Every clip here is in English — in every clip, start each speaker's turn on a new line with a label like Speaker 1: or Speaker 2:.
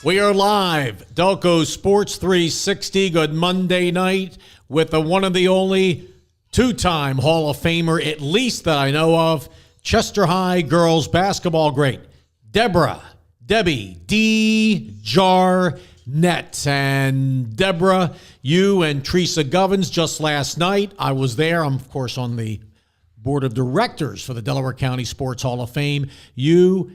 Speaker 1: We are live, Delco Sports 360. Good Monday night with the one and the only two-time Hall of Famer, at least that I know of, Chester High girls basketball great, Deborah, Debbie DeJarnette. And Deborah, you and Teresa Govins just last night, I was there. I'm, of course, on the board of directors for the Delaware County Sports Hall of Fame. You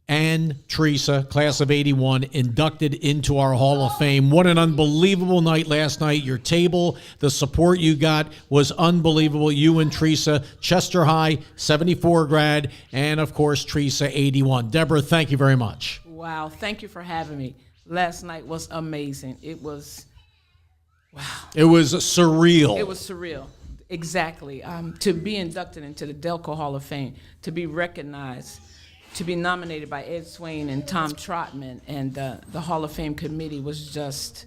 Speaker 1: and Teresa, class of 81, inducted into our Hall of Fame. What an unbelievable night last night. Your table, the support you got was unbelievable. You and Teresa, Chester High, 74 grad, and, of course, Teresa, 81. Deborah, thank you very much.
Speaker 2: Wow, thank you for having me. Last night was amazing. It was, wow.
Speaker 1: It was surreal.
Speaker 2: It was surreal, exactly. To be inducted into the Delco Hall of Fame, to be recognized, to be nominated by Ed Swain and Tom Trotman and the Hall of Fame committee was just,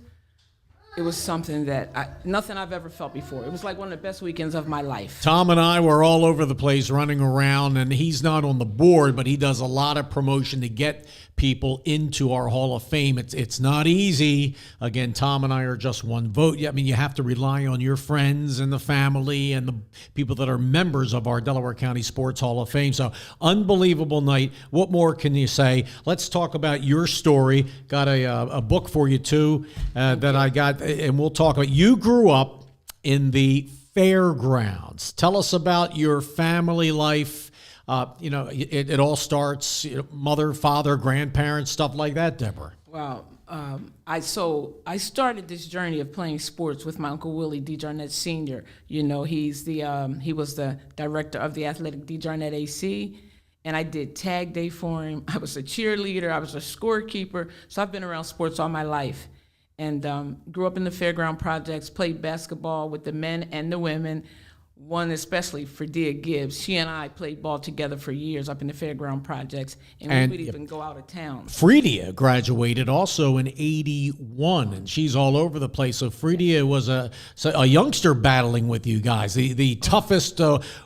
Speaker 2: it was something that nothing I've ever felt before. It was like one of the best weekends of my life.
Speaker 1: Tom and I were all over the place running around, and he's not on the board, but he does a lot of promotion to get people into our Hall of Fame. It's not easy. Again, Tom and I are just one vote. I mean, you have to rely on your friends and the family and the people that are members of our Delaware County Sports Hall of Fame. So, unbelievable night. What more can you say? Let's talk about your story. Got a book for you, too, that I got, and we'll talk about. You grew up in the fairgrounds. Tell us about your family life. It all starts, mother, father, grandparents, stuff like that, Deborah.
Speaker 2: Wow. I started this journey of playing sports with my Uncle Willie DeJarnette Sr. You know, he was the director of the athletic DeJarnette AC, and I did tag day for him. I was a cheerleader. I was a scorekeeper. So I've been around sports all my life, and grew up in the fairground projects, played basketball with the men and the women. One especially for Fredia Gibbs. She and I played ball together for years up in the fairground projects, and we would even go out of town.
Speaker 1: Fredia graduated also in 81, and she's all over the place. So Fredia was a youngster battling with you guys, the toughest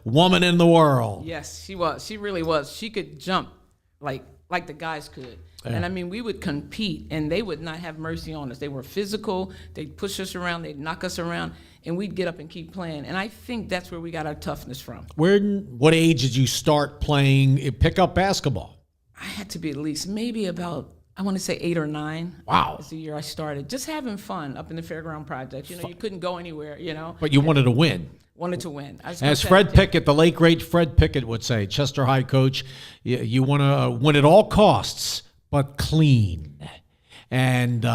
Speaker 1: woman in the world.
Speaker 2: Yes, she was. She really was. She could jump like the guys could. Yeah. And I mean, we would compete, and they would not have mercy on us. They were physical. They'd push us around. They'd knock us around, and we'd get up and keep playing. And I think that's where we got our toughness from.
Speaker 1: What age did you start playing pickup basketball?
Speaker 2: I had to be at least maybe about, I want to say 8 or 9.
Speaker 1: Wow.
Speaker 2: That's the year I started. Just having fun up in the fairground projects. You couldn't go anywhere,
Speaker 1: But you wanted to win.
Speaker 2: Wanted to win.
Speaker 1: As Fred Pickett, the late, great Fred Pickett would say, Chester High coach, you want to win at all costs, but clean. And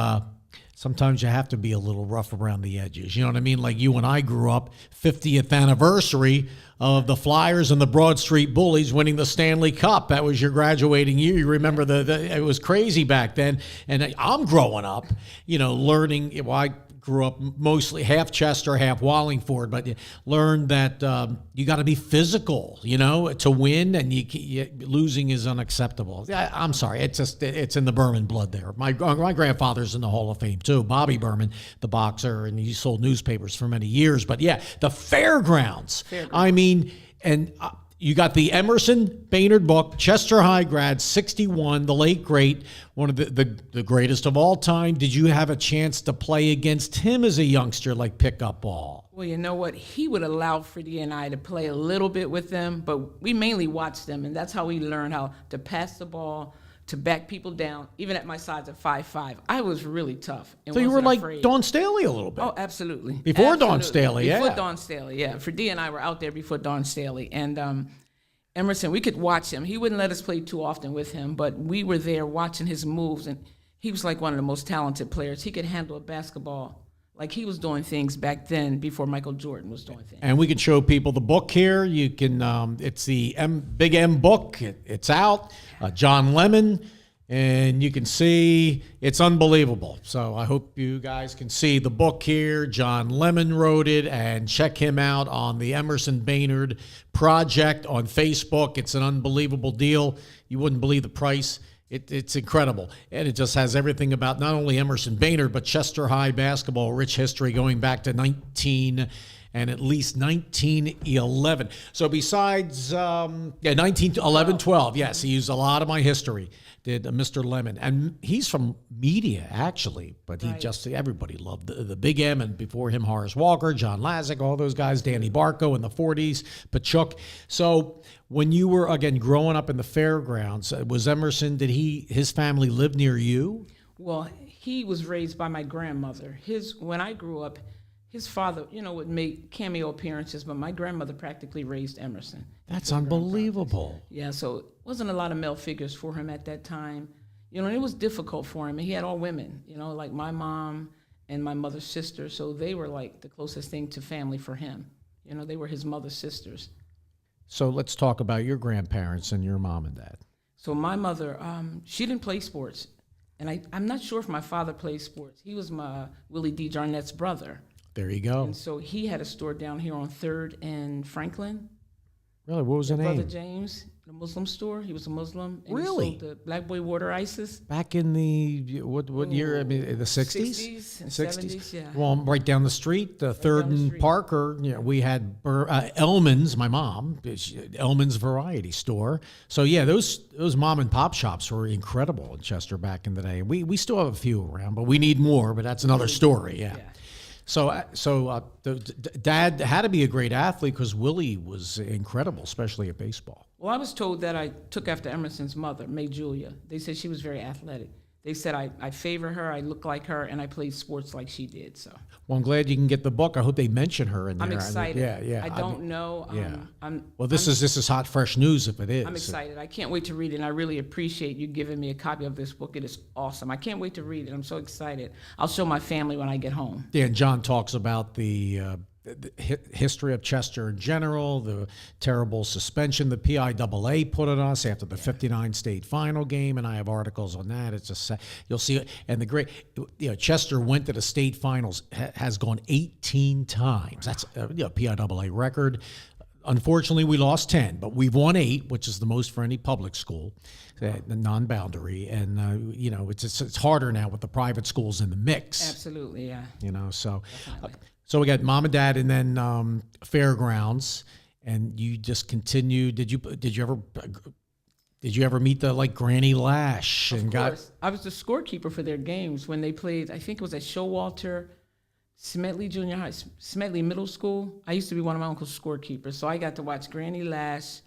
Speaker 1: sometimes you have to be a little rough around the edges. You know what I mean? Like you and I grew up, 50th anniversary of the Flyers and the Broad Street Bullies winning the Stanley Cup. That was your graduating year. You remember it was crazy back then. And I'm growing up, learning. Well, I grew up mostly half Chester, half Wallingford, but you learned that you got to be physical, to win, and losing is unacceptable. I'm sorry, it's in the Burman blood there. My grandfather's in the Hall of Fame too, Bobby Burman, the boxer, and he sold newspapers for many years. But yeah, the fairgrounds. I mean, and you got the Emerson Baynard book, Chester High grad, 61, the late great, one of the greatest of all time. Did you have a chance to play against him as a youngster, like pickup ball?
Speaker 2: Well, you know what? He would allow Freddie and I to play a little bit with them, but we mainly watched them, and that's how we learned how to pass the ball, to back people down, even at my size at 5'5". I was really tough.
Speaker 1: So you were like afraid. Dawn Staley a little bit.
Speaker 2: Oh, absolutely.
Speaker 1: Before Dawn Staley, yeah.
Speaker 2: Before Dawn Staley, yeah. Freddie and I were out there before Dawn Staley, and Emerson, we could watch him. He wouldn't let us play too often with him, but we were there watching his moves, and he was like one of the most talented players. He could handle a basketball like he was doing things back then before Michael Jordan was doing things.
Speaker 1: And we can show people the book here. You can, it's the Big M book. It's out. John Lemon. And you can see it's unbelievable. So I hope you guys can see the book here. John Lemon wrote it, and check him out on the Emerson Baynard Project on Facebook. It's an unbelievable deal. You wouldn't believe the price. It's incredible. And it just has everything about not only Emerson Baynard, but Chester High basketball, rich history going back to 19 and at least 1911. So besides, 1911, 12. Yes, he used a lot of my history. Did Mr. Lemon, and he's from media actually, but he just everybody loved the Big M, and before him Horace Walker, John Lazick, all those guys, Danny Barco in the 40s, Pachuk. So when you were again growing up in the fairgrounds, was Emerson? Did his family live near you?
Speaker 2: Well, he was raised by my grandmother. When I grew up, his father, would make cameo appearances, but my grandmother practically raised Emerson.
Speaker 1: That's unbelievable.
Speaker 2: Yeah, so it wasn't a lot of male figures for him at that time. And it was difficult for him. And he had all women, like my mom and my mother's sister. So they were like the closest thing to family for him. They were his mother's sisters.
Speaker 1: So let's talk about your grandparents and your mom and dad.
Speaker 2: So my mother, she didn't play sports. And I'm not sure if my father played sports. He was my Willie DeJarnette's brother.
Speaker 1: There you go.
Speaker 2: And so he had a store down here on 3rd and Franklin.
Speaker 1: Really? What was the name?
Speaker 2: Brother James, the Muslim store. He was a Muslim. And
Speaker 1: Really?
Speaker 2: He sold the Black Boy water ices.
Speaker 1: Back in the, what year? I mean, the 60s?
Speaker 2: 60s and 70s, yeah.
Speaker 1: Well, right down the street, 3rd and Parker, we had Elman's, my mom, Elman's Variety Store. So, yeah, those mom and pop shops were incredible in Chester back in the day. We still have a few around, but we need more, but that's another story, yeah. So, Dad had to be a great athlete because Willie was incredible, especially at baseball.
Speaker 2: Well, I was told that I took after Emerson's mother, May Julia. They said she was very athletic. They said I favor her, I look like her, and I played sports like she did. So.
Speaker 1: Well, I'm glad you can get the book. I hope they mention her in there.
Speaker 2: I'm excited.
Speaker 1: I
Speaker 2: don't know.
Speaker 1: Well, this is hot, fresh news if it is.
Speaker 2: I'm excited. I can't wait to read it, and I really appreciate you giving me a copy of this book. It is awesome. I can't wait to read it. I'm so excited. I'll show my family when I get home.
Speaker 1: Yeah, and John talks about the history of Chester in general, the terrible suspension the PIAA put on us after the 59 state final game, and I have articles on that. It's just you'll see it, and the great, Chester went to the state finals, has gone 18 times. That's PIAA record. Unfortunately, we lost 10, but we've won 8, which is the most for any public school, non-boundary. And it's harder now with the private schools in the mix.
Speaker 2: Absolutely, yeah.
Speaker 1: So we got mom and dad, and then fairgrounds, and you just continue. Did you ever meet the Granny Lash?
Speaker 2: Of course. I was the scorekeeper for their games when they played. I think it was at Showalter, Smedley Junior High, Smedley Middle School. I used to be one of my uncle's scorekeepers, so I got to watch Granny Lash.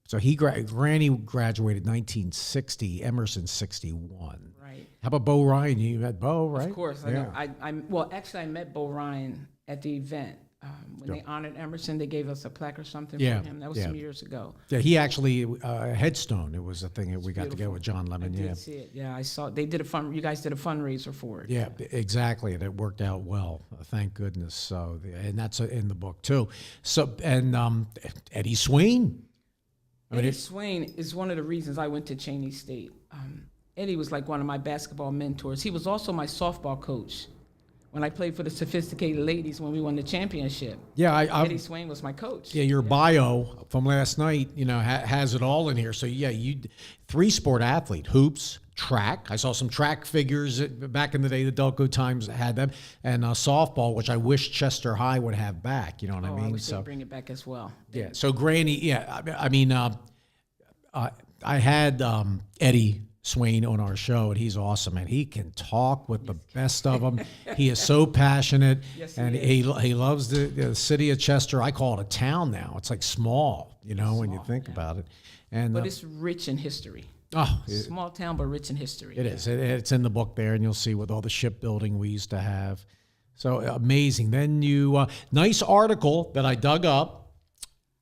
Speaker 1: So Granny graduated 1960, Emerson 61.
Speaker 2: Right.
Speaker 1: How about Bo Ryan? You met Bo, right?
Speaker 2: Of course.
Speaker 1: Yeah.
Speaker 2: I met Bo Ryan at the event. When they honored Emerson, they gave us a plaque or something for him. That was some years ago.
Speaker 1: Yeah, he actually, headstone, it was a thing that we got together with John Lemon.
Speaker 2: I did see it. Yeah, I saw. They did you guys did a fundraiser for it.
Speaker 1: Yeah, exactly. And it worked out well. Thank goodness. So, and that's in the book too. So, and Eddie Swain.
Speaker 2: Eddie Swain is one of the reasons I went to Cheney State. Eddie was like one of my basketball mentors. He was also my softball coach when I played for the Sophisticated Ladies when we won the championship.
Speaker 1: Yeah,
Speaker 2: Eddie Swain was my coach.
Speaker 1: Yeah, your bio from last night, has it all in here. So yeah, you 3-sport athlete, hoops, track. I saw some track figures back in the day. The Delco Times had them, and softball, which I wish Chester High would have back. You know what I mean?
Speaker 2: I wish they'd bring it back as well.
Speaker 1: Yeah. So Granny, I had Eddie Swain on our show, and he's awesome, and he can talk with the best of them. He is so passionate, and he loves the city of Chester. I call it a town now. It's like small, when you think about it.
Speaker 2: But it's rich in history. Small town, but rich in history.
Speaker 1: It is. It's in the book there, and you'll see with all the shipbuilding we used to have. So amazing. Then nice article that I dug up.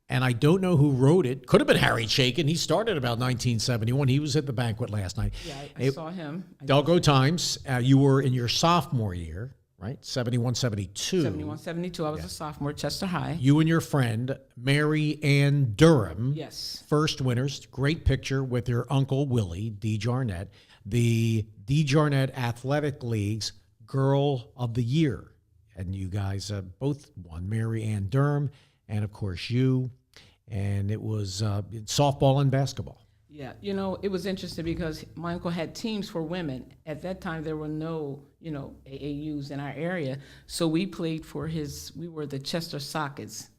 Speaker 1: And I don't know who wrote it. Could have been Harry Chaikin. He started about 1971. He was at the banquet last night.
Speaker 2: Yeah, I saw him.
Speaker 1: Delco Times. You were in your sophomore year, right? 71, 72.
Speaker 2: 71, 72. I was a sophomore at Chester High.
Speaker 1: You and your friend, Mary Ann Durham.
Speaker 2: Yes.
Speaker 1: First winners. Great picture with your uncle, Willie DeJarnette. The DeJarnette Athletic League's Girl of the Year. And you guys both won. Mary Ann Durham and, of course, you. And it was softball and basketball.
Speaker 2: Yeah, it was interesting because my uncle had teams for women. At that time, there were no, AAUs in our area. So we played we were the Chester Sockets.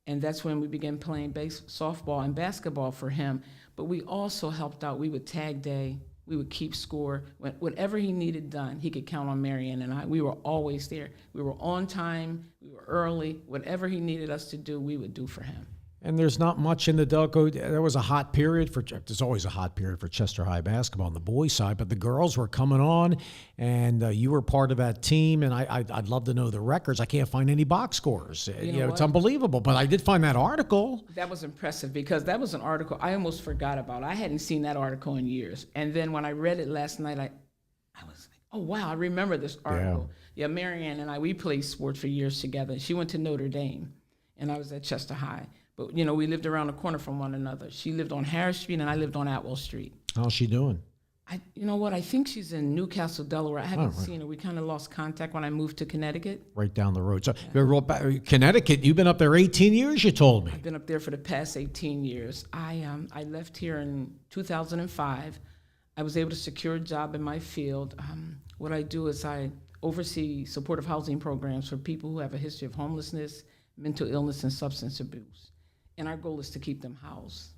Speaker 2: And that's when we began playing softball and basketball for him. But we also helped out. We would tag day. We would keep score. Whatever he needed done, he could count on Marianne and I. We were always there. We were on time. We were early. Whatever he needed us to do, we would do for him.
Speaker 1: And there's not much in the Delco. There was a hot period there's always a hot period for Chester High basketball on the boys' side, but the girls were coming on, and you were part of that team. And I'd love to know the records. I can't find any box scores. It's unbelievable. But I did find that article.
Speaker 2: That was impressive because that was an article I almost forgot about. I hadn't seen that article in years. And then when I read it last night, I was like, oh, wow, I remember this article. Yeah, Marianne and I, we played sports for years together. She went to Notre Dame, and I was at Chester High. But, we lived around the corner from one another. She lived on Harris Street, and I lived on Atwell Street.
Speaker 1: How's she doing?
Speaker 2: You know what? I think she's in Newcastle, Delaware. I haven't seen her. We kind of lost contact when I moved to Connecticut.
Speaker 1: Right down the road. So, Connecticut, you've been up there 18 years, you told me.
Speaker 2: I've been up there for the past 18 years. I left here in 2005. I was able to secure a job in my field. What I do is I oversee supportive housing programs for people who have a history of homelessness, mental illness, and substance abuse. And our goal is to keep them housed.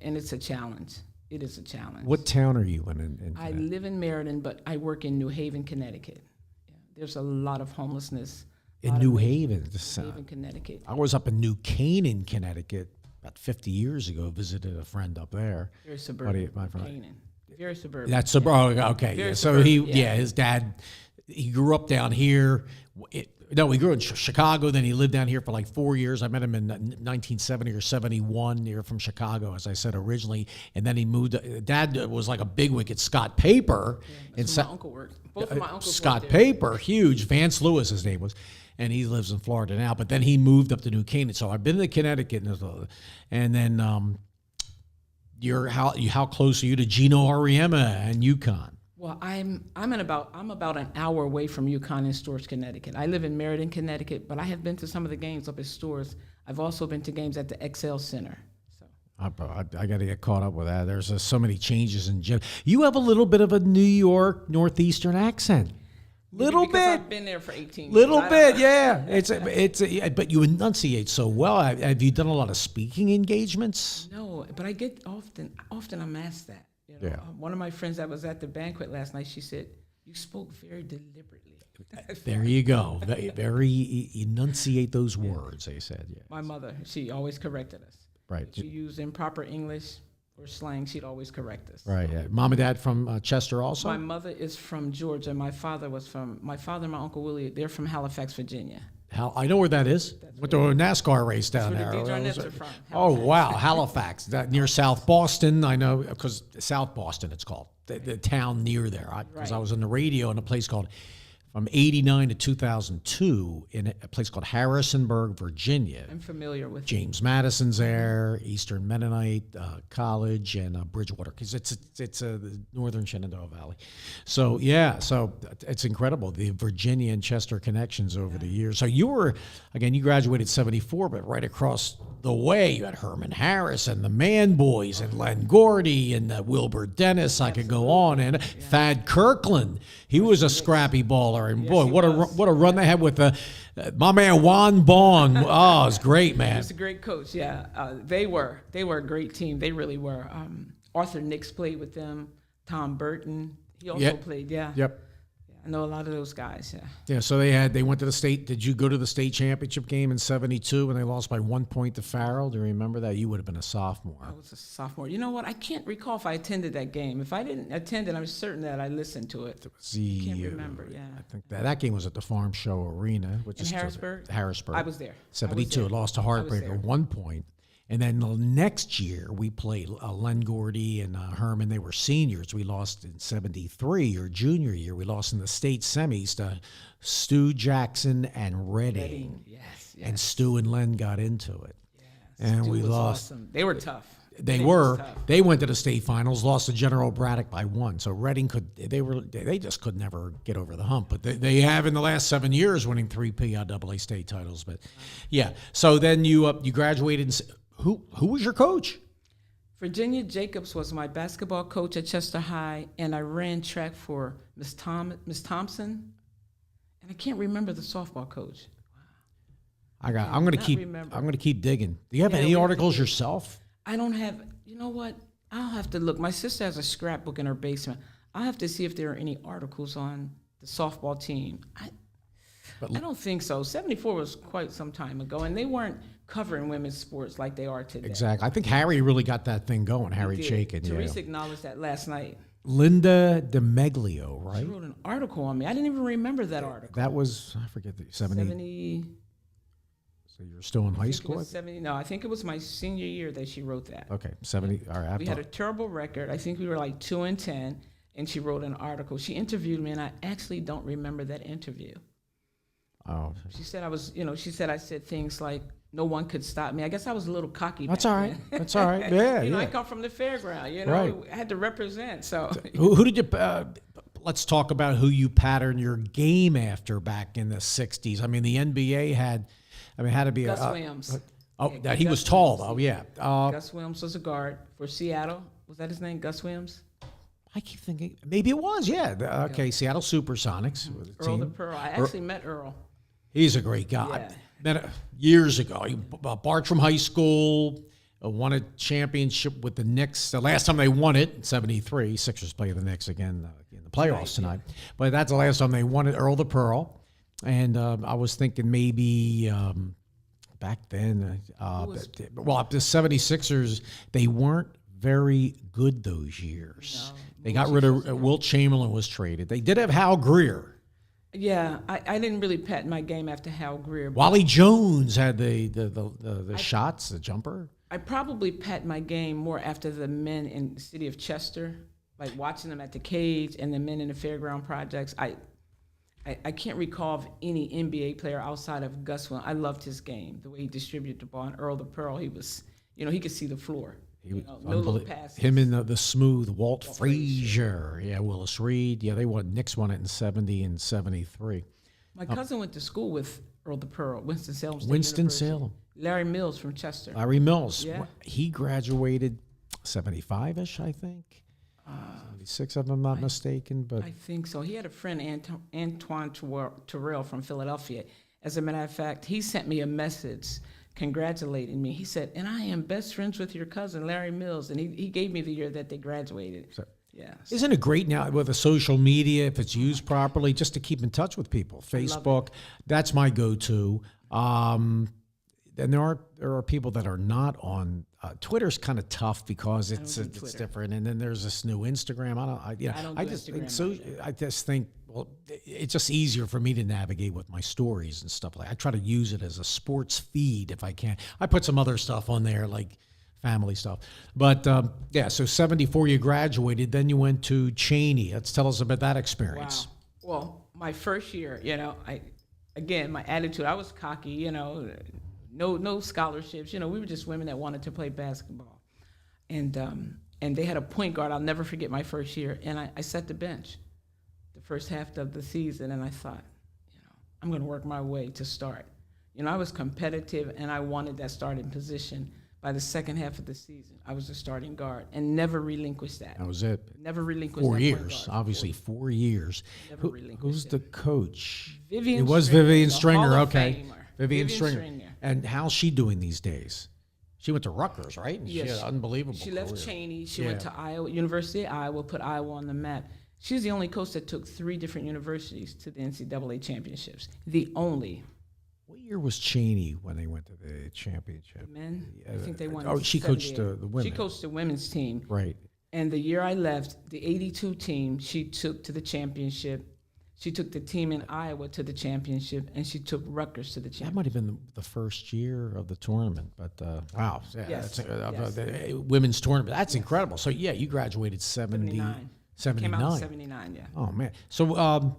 Speaker 2: And it's a challenge. It is a challenge.
Speaker 1: What town are you in
Speaker 2: I live in Meriden, but I work in New Haven, Connecticut. Yeah, there's a lot of homelessness.
Speaker 1: In New Haven?
Speaker 2: New Haven, Connecticut.
Speaker 1: I was up in New Canaan, Connecticut, about 50 years ago, visited a friend up there.
Speaker 2: Very suburban. Canaan. Very suburban.
Speaker 1: That's suburban. Okay. Yeah. So his dad, he grew up down here. He grew in Chicago, then he lived down here for like 4 years. I met him in 1970 or 71. You're from Chicago, as I said originally. And then he moved. Dad was like a bigwig at Scott Paper.
Speaker 2: Yeah, that's where my uncle worked. Both of my uncles
Speaker 1: Scott
Speaker 2: worked there.
Speaker 1: Paper, huge. Vance Lewis, his name was. And he lives in Florida now. But then he moved up to New Canaan. So I've been to Connecticut. And then how close are you to Gino Auriemma and UConn?
Speaker 2: Well, I'm about an hour away from UConn in Storrs, Connecticut. I live in Meriden, Connecticut, but I have been to some of the games up at Storrs. I've also been to games at the XL Center. So
Speaker 1: I got to get caught up with that. There's so many changes in gym. You have a little bit of a New York Northeastern accent. Little bit.
Speaker 2: I've been there for 18 years.
Speaker 1: Little bit, yeah. But you enunciate so well. Have you done a lot of speaking engagements?
Speaker 2: No, but I get often I'm asked that.
Speaker 1: Yeah.
Speaker 2: One of my friends that was at the banquet last night, she said, "You spoke very deliberately."
Speaker 1: There you go. Very enunciate those words. They said, yeah.
Speaker 2: My mother, she always corrected us.
Speaker 1: Right.
Speaker 2: If you used improper English or slang, she'd always correct us.
Speaker 1: Right. Yeah. Mom and Dad from Chester also.
Speaker 2: My mother is from Georgia. My father and my Uncle Willie. They're from Halifax, Virginia.
Speaker 1: I know where that is. Went to a NASCAR race down
Speaker 2: That's
Speaker 1: there.
Speaker 2: where the DeJarnettes are from.
Speaker 1: Oh, wow. Halifax. Near South Boston. I know, because South Boston it's called. The town near there. Because I was on the radio in a place called, from 89 to 2002, in a place called Harrisonburg, Virginia.
Speaker 2: I'm familiar with
Speaker 1: James Madison's there, Eastern Mennonite College, and Bridgewater, because it's the northern Shenandoah Valley. So, yeah, it's incredible, the Virginia and Chester connections over the years. So you graduated 74, but right across the way, you had Herman Harris and the Man Boys and Len Gordy and Wilbur Dennis. I could go on. And Thad Kirkland, he was a scrappy baller. And boy, what a run they had with my man Juan Bong. Oh, it was great, man.
Speaker 2: He was a great coach. Yeah, they were a great team. They really were. Arthur Nix played with them. Tom Burton, he also played. Yeah.
Speaker 1: Yep.
Speaker 2: I know a lot of those guys. Yeah.
Speaker 1: Yeah. So they went to the state. Did you go to the state championship game in '72 when they lost by 1 point to Farrell? Do you remember that? You would have been a sophomore.
Speaker 2: I was a sophomore. You know what? I can't recall if I attended that game. If I didn't attend it, I'm certain that I listened to it. I can't remember. Yeah.
Speaker 1: I think that game was at the Farm Show Arena, which is
Speaker 2: Harrisburg.
Speaker 1: Harrisburg.
Speaker 2: I was there.
Speaker 1: 72. Lost to Heartbreaker 1 point. And then the next year, we played Len Gordy and Herman. They were seniors. We lost in 73, your junior year. We lost in the state semis to Stu Jackson and Redding.
Speaker 2: Yes.
Speaker 1: And Stu and Len got into it.
Speaker 2: Yeah,
Speaker 1: and
Speaker 2: Stu
Speaker 1: we
Speaker 2: was
Speaker 1: lost.
Speaker 2: Awesome. They were tough.
Speaker 1: They were. They went to the state finals, lost to General Braddock by 1. So Reading they just could never get over the hump. But they have in the last 7 years winning 3 PIAA state titles. But yeah. So then you graduated. Who was your coach?
Speaker 2: Virginia Jacobs was my basketball coach at Chester High, and I ran track for Miss Thompson, and I can't remember the softball coach.
Speaker 1: I'm going to keep digging. Do you have any articles yourself?
Speaker 2: I don't have. You know what? I'll have to look. My sister has a scrapbook in her basement. I'll have to see if there are any articles on the softball team. I don't think so. 74 was quite some time ago, and they weren't covering women's sports like they are today.
Speaker 1: Exactly. I think Harry really got that thing going, Harry Chaikin.
Speaker 2: Teresa acknowledged that last night.
Speaker 1: Linda DeMeglio, right?
Speaker 2: She wrote an article on me. I didn't even remember that article.
Speaker 1: That was, I forget, 70. So you're still in high school?
Speaker 2: 70. No, I think it was my senior year that she wrote that.
Speaker 1: Okay, 70. All right.
Speaker 2: We had a terrible record. I think we were like 2-10, and she wrote an article. She interviewed me, and I actually don't remember that interview.
Speaker 1: Oh.
Speaker 2: She said I said things like, no one could stop me. I guess I was a little cocky.
Speaker 1: That's all right. That's all right. Yeah,
Speaker 2: I come from the fairground.
Speaker 1: Right.
Speaker 2: I had to represent. So
Speaker 1: who did you? Let's talk about who you patterned your game after back in the '60s. I mean, the NBA had to be
Speaker 2: Gus Williams.
Speaker 1: He was tall though. Yeah.
Speaker 2: Gus Williams was a guard for Seattle. Was that his name, Gus Williams?
Speaker 1: I keep thinking maybe it was. Yeah. Okay. Seattle Supersonics.
Speaker 2: Earl the Pearl. I actually met Earl.
Speaker 1: He's a great guy.
Speaker 2: Yeah.
Speaker 1: Then years ago, Bartram High School won a championship with the Knicks. The last time they won it, in '73, Sixers play the Knicks again in the playoffs tonight. Yeah. But that's the last time they won it, Earl the Pearl. And I was thinking maybe back then, the 76ers, they weren't very good those years. No, they got rid of Wilt Chamberlain was traded. They did have Hal Greer.
Speaker 2: Yeah, I didn't really pat my game after Hal Greer.
Speaker 1: Wally Jones had the shots, the jumper.
Speaker 2: I probably pat my game more after the men in the city of Chester, like watching them at the cage and the men in the fairground projects. I can't recall of any NBA player outside of Gus Williams. I loved his game, the way he distributed the ball. And Earl the Pearl, he was, he could see the floor. No little passes.
Speaker 1: Him and the smooth Walt Frazier. Yeah, Willis Reed. Yeah, Knicks won it in 70 and 73.
Speaker 2: My cousin went to school with Earl the Pearl, Winston-Salem State
Speaker 1: Winston-Salem.
Speaker 2: Larry Mills from Chester.
Speaker 1: Larry Mills.
Speaker 2: Yeah.
Speaker 1: He graduated 75-ish, I think. 76, if I'm not mistaken. But
Speaker 2: I think so. He had a friend, Antoine Terrell from Philadelphia. As a matter of fact, he sent me a message congratulating me. He said, and I am best friends with your cousin, Larry Mills. And he gave me the year that they graduated. So, yeah.
Speaker 1: Isn't it great now with the social media, if it's used properly, just to keep in touch with people? Facebook, that's my go-to. And there are people that are not on Twitter's kind of tough because it's different. And then there's this new Instagram. I just think it's just easier for me to navigate with my stories and stuff like. I try to use it as a sports feed if I can. I put some other stuff on there like family stuff. But so 74 you graduated, then you went to Cheney. Let's tell us about that experience.
Speaker 2: Wow. Well, my first year, my attitude, I was cocky, no scholarships. We were just women that wanted to play basketball. And they had a point guard. I'll never forget my first year. And I set the bench the first half of the season. And I thought, I'm going to work my way to start. I was competitive and I wanted that starting position. By the second half of the season, I was a starting guard and never relinquished that.
Speaker 1: That was it.
Speaker 2: Never relinquished
Speaker 1: 4
Speaker 2: that.
Speaker 1: years, obviously 4 years.
Speaker 2: Never relinquished
Speaker 1: Who's the coach?
Speaker 2: Vivian
Speaker 1: It was
Speaker 2: Stringer,
Speaker 1: Vivian
Speaker 2: the
Speaker 1: Stringer,
Speaker 2: Hall of
Speaker 1: okay.
Speaker 2: Famer.
Speaker 1: Vivian Stringer. And how's she doing these days? She went to Rutgers, right? And
Speaker 2: yes,
Speaker 1: she had an unbelievable
Speaker 2: She left
Speaker 1: career.
Speaker 2: Cheney. She went to Iowa, University of Iowa, put Iowa on the map. She's the only coach that took 3 different universities to the NCAA championships. The only.
Speaker 1: What year was Cheney when they went to the championship?
Speaker 2: Men? I think they won.
Speaker 1: Oh, she coached the women.
Speaker 2: She coached the women's team.
Speaker 1: Right.
Speaker 2: And the year I left, the 82 team, she took to the championship. She took the team in Iowa to the championship, and she took Rutgers to the championship.
Speaker 1: That might have been the first year of the tournament, but wow. Yeah,
Speaker 2: yes.
Speaker 1: The women's tournament. That's incredible. So, you graduated 79.
Speaker 2: Came out in 79, yeah.
Speaker 1: Oh, man. So,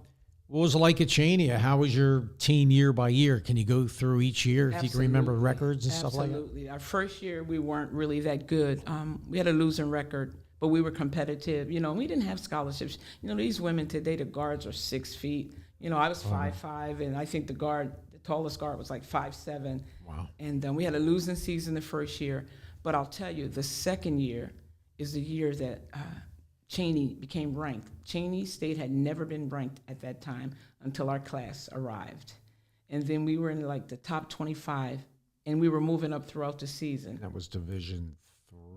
Speaker 1: what was it like at Cheney? How was your team year by year? Can you go through each year if you can remember records and stuff like that?
Speaker 2: Absolutely. Our first year, we weren't really that good. We had a losing record, but we were competitive. We didn't have scholarships. These women today, the guards are 6 feet. I was 5'5", and I think the tallest guard was like 5'7".
Speaker 1: Wow.
Speaker 2: And we had a losing season the first year. But I'll tell you, the second year is the year that Cheney became ranked. Cheney State had never been ranked at that time until our class arrived. And then we were in like the top 25, and we were moving up throughout the season.
Speaker 1: That was Division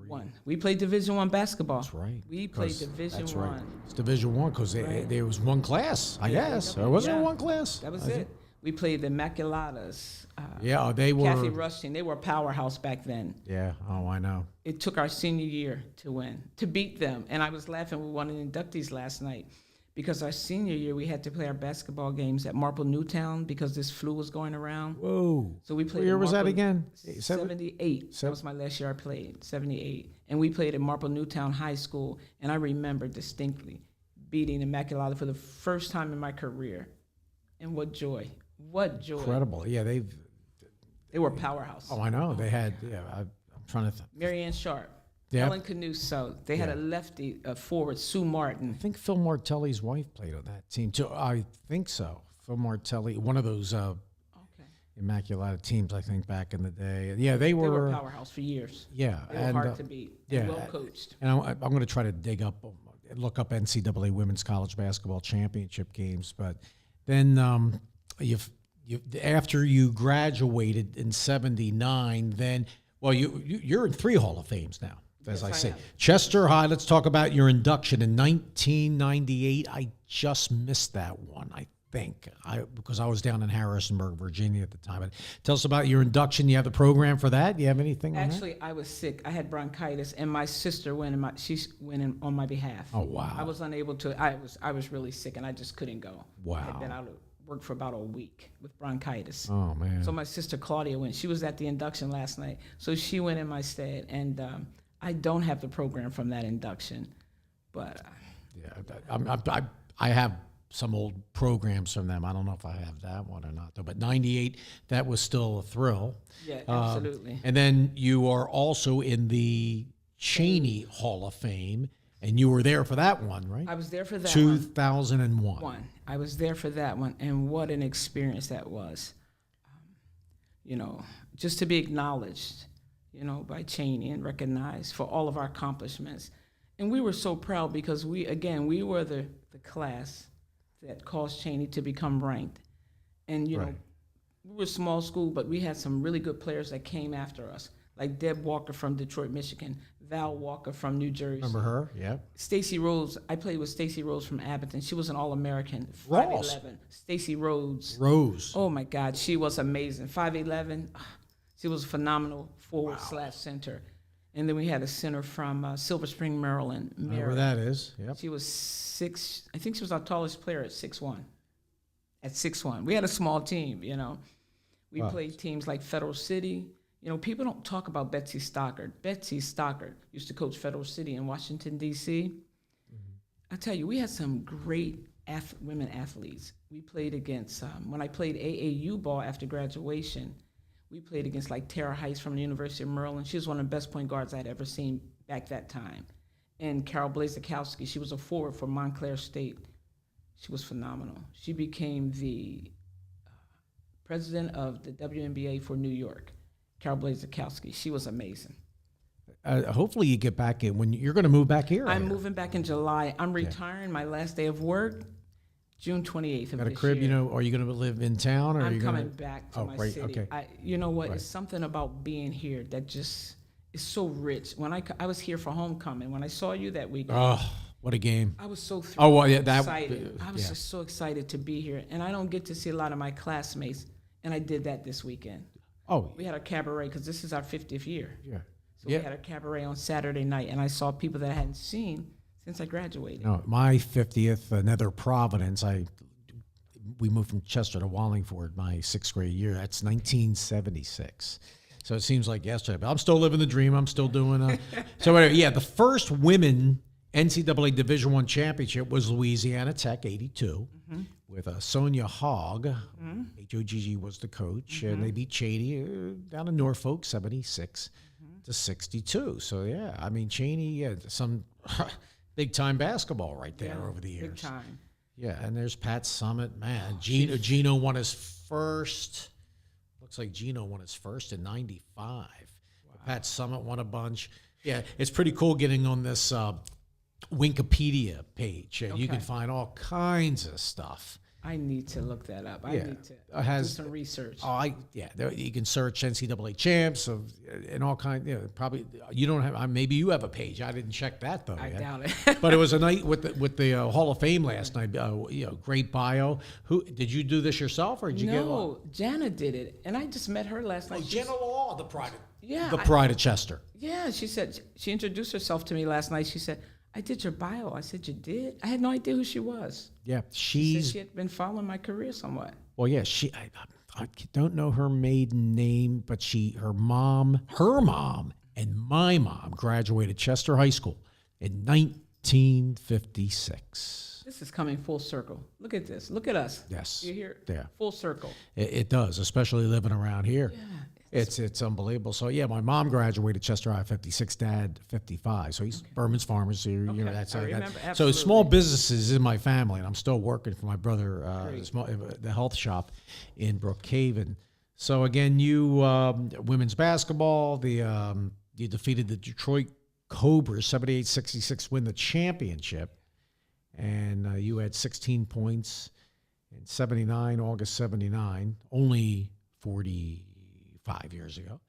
Speaker 2: One. We played Division I basketball.
Speaker 1: That's right.
Speaker 2: We played Division
Speaker 1: That's
Speaker 2: I.
Speaker 1: right. It's Division I because there was one class, I guess. Or was there one class?
Speaker 2: That was it. We played the Immaculatas.
Speaker 1: Yeah, they were.
Speaker 2: Kathy Rushing. They were a powerhouse back then.
Speaker 1: Yeah. Oh, I know.
Speaker 2: It took our senior year to win, to beat them. And I was laughing with one of the inductees last night because our senior year we had to play our basketball games at Marple Newtown because this flu was going around.
Speaker 1: Whoa.
Speaker 2: So we played.
Speaker 1: What year was that again?
Speaker 2: 78. That was my last year I played, 78. And we played at Marple Newtown High School. And I remember distinctly beating Immaculata for the first time in my career. And what joy. What joy.
Speaker 1: Incredible. Yeah, they
Speaker 2: were a powerhouse.
Speaker 1: Oh, I know. They had, I'm trying to think.
Speaker 2: Marianne Sharp.
Speaker 1: Yeah.
Speaker 2: Ellen Canuso. They had a lefty forward, Sue Martin.
Speaker 1: I think Phil Martelli's wife played on that team too. I think so. Phil Martelli, one of those Immaculata teams, I think, back in the day. Yeah, they were
Speaker 2: a powerhouse for years.
Speaker 1: Yeah.
Speaker 2: They were hard to beat. And well coached.
Speaker 1: And I'm going to try to look up NCAA Women's College Basketball Championship games. But then after you graduated in '79, then, well, you're in 3 Hall of Fames now. As I say, Chester High, let's talk about your induction in 1998. I just missed that one, I think, because I was down in Harrisonburg, Virginia at the time. But tell us about your induction. You have the program for that? You have anything on that?
Speaker 2: Actually, I was sick. I had bronchitis, and my sister went in on my behalf.
Speaker 1: Oh, wow.
Speaker 2: I was unable to. I was really sick, and I just couldn't go.
Speaker 1: Wow.
Speaker 2: I had been out of work for about a week with bronchitis.
Speaker 1: Oh, man.
Speaker 2: So my sister Claudia went. She was at the induction last night, so she went in my stead, and I don't have the program from that induction, but I have some old programs from them. I don't know if I have that one or not, though. But '98, that was still a thrill. Yeah, absolutely.
Speaker 1: And then you are also in the Cheney Hall of Fame, and you were there for that one, right?
Speaker 2: I was there for that
Speaker 1: 2001.
Speaker 2: I was there for that one, and what an experience that was. Just to be acknowledged, by Cheney and recognized for all of our accomplishments. And we were so proud because we were the class that caused Cheney to become ranked. And, we were a small school, but we had some really good players that came after us, like Deb Walker from Detroit, Michigan, Val Walker from New Jersey.
Speaker 1: Remember her? Yeah.
Speaker 2: Stacy Rhodes. I played with Stacy Rhodes from Abington. She was an All-American. 5'11". Stacy Rhodes.
Speaker 1: Rose.
Speaker 2: Oh, my God. She was amazing. 5'11". She was a phenomenal forward/center. And then we had a center from Silver Spring, Maryland.
Speaker 1: Where that is. Yep.
Speaker 2: She was 6. I think she was our tallest player at 6'1". At 6'1". We had a small team, We played teams like Federal City. People don't talk about Betsy Stockard. Betsy Stockard used to coach Federal City in Washington, D.C. Mm-hmm. I tell you, we had some great women athletes. We played against, when I played AAU ball after graduation, we played against like Tara Heiss from the University of Maryland. She was one of the best point guards I'd ever seen back that time. And Carol Blazakowski, she was a forward for Montclair State. She was phenomenal. She became the president of the WNBA for New York. Carol Blazakowski, she was amazing.
Speaker 1: Hopefully you get back in when you're going to move back here.
Speaker 2: I'm moving back in July. I'm retiring. My last day of work, June 28th of
Speaker 1: Got a
Speaker 2: this
Speaker 1: crib,
Speaker 2: year.
Speaker 1: Are you going to live in town? Or
Speaker 2: I'm
Speaker 1: are you
Speaker 2: coming back to my city.
Speaker 1: Okay.
Speaker 2: You know what?
Speaker 1: Right.
Speaker 2: It's something about being here that just is so rich. When I was here for homecoming, when I saw you that weekend.
Speaker 1: Oh, what a game.
Speaker 2: I was so thrilled.
Speaker 1: Oh, well, yeah,
Speaker 2: excited. I was just so excited to be here. And I don't get to see a lot of my classmates, and I did that this weekend.
Speaker 1: Oh.
Speaker 2: We had a cabaret because this is our 50th year.
Speaker 1: Yeah.
Speaker 2: So we had a cabaret on Saturday night, and I saw people that I hadn't seen since I graduated.
Speaker 1: No, my 50th, another Providence. We moved from Chester to Wallingford my 6th grade year. That's 1976. So it seems like yesterday, but I'm still living the dream. I'm still doing so anyway, the first women NCAA Division I championship was Louisiana Tech, 82, with Sonia Hogg. H-O-G-G was the coach, and they beat Cheney down in Norfolk, 76 to 62. So, Cheney, some big-time basketball right there over the years.
Speaker 2: Big time.
Speaker 1: Yeah, and there's Pat Summitt. Man, Gino won his first. Looks like Gino won his first in '95. Wow. Pat Summitt won a bunch. Yeah, it's pretty cool getting on this Wikipedia page. You can find all kinds of stuff.
Speaker 2: I need to look that up. I need to do some research.
Speaker 1: You can search NCAA champs and all kinds. Probably you don't have. Maybe you have a page. I didn't check that though.
Speaker 2: I doubt it.
Speaker 1: But it was a night with the Hall of Fame last night. Great bio. Who did you do this yourself or did you get?
Speaker 2: No, Jana did it, and I just met her last night.
Speaker 1: Jana Law, the pride.
Speaker 2: The
Speaker 1: pride of Chester.
Speaker 2: Yeah, she said she introduced herself to me last night. She said, I did your bio. I said, you did? I had no idea who she was.
Speaker 1: Yeah,
Speaker 2: she had been following my career somewhat.
Speaker 1: Well, yeah, I don't know her maiden name, but her mom, and my mom graduated Chester High School in 1956.
Speaker 2: This is coming full circle. Look at this. Look at us.
Speaker 1: Yes.
Speaker 2: You hear?
Speaker 1: Yeah.
Speaker 2: Full circle.
Speaker 1: It does, especially living around here.
Speaker 2: Yeah.
Speaker 1: It's unbelievable. So yeah, my mom graduated Chester High 56, Dad 55. So he's Burman's Farmers. So that's
Speaker 2: I remember,
Speaker 1: that.
Speaker 2: absolutely.
Speaker 1: So small businesses in my family, and I'm still working for my brother, the health shop in Brookhaven. So again, you women's basketball. You defeated the Detroit Cobras 78-66, win the championship, and you had 16 points in '79, August '79, only 45 years ago.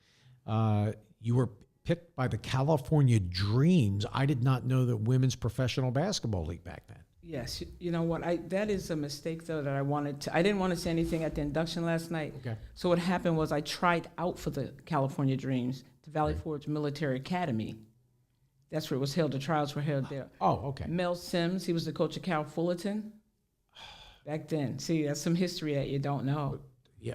Speaker 1: You were picked by the California Dreams. I did not know the women's professional basketball league back then.
Speaker 2: Yes, you know what? that is a mistake though that I didn't want to say anything at the induction last night.
Speaker 1: Okay.
Speaker 2: So what happened was I tried out for the California Dreams, the Valley Forge Military Academy. That's where it was held. The trials were held there.
Speaker 1: Oh, okay.
Speaker 2: Mel Sims, he was the coach of Cal Fullerton back then. See, that's some history that you don't know.
Speaker 1: Yeah.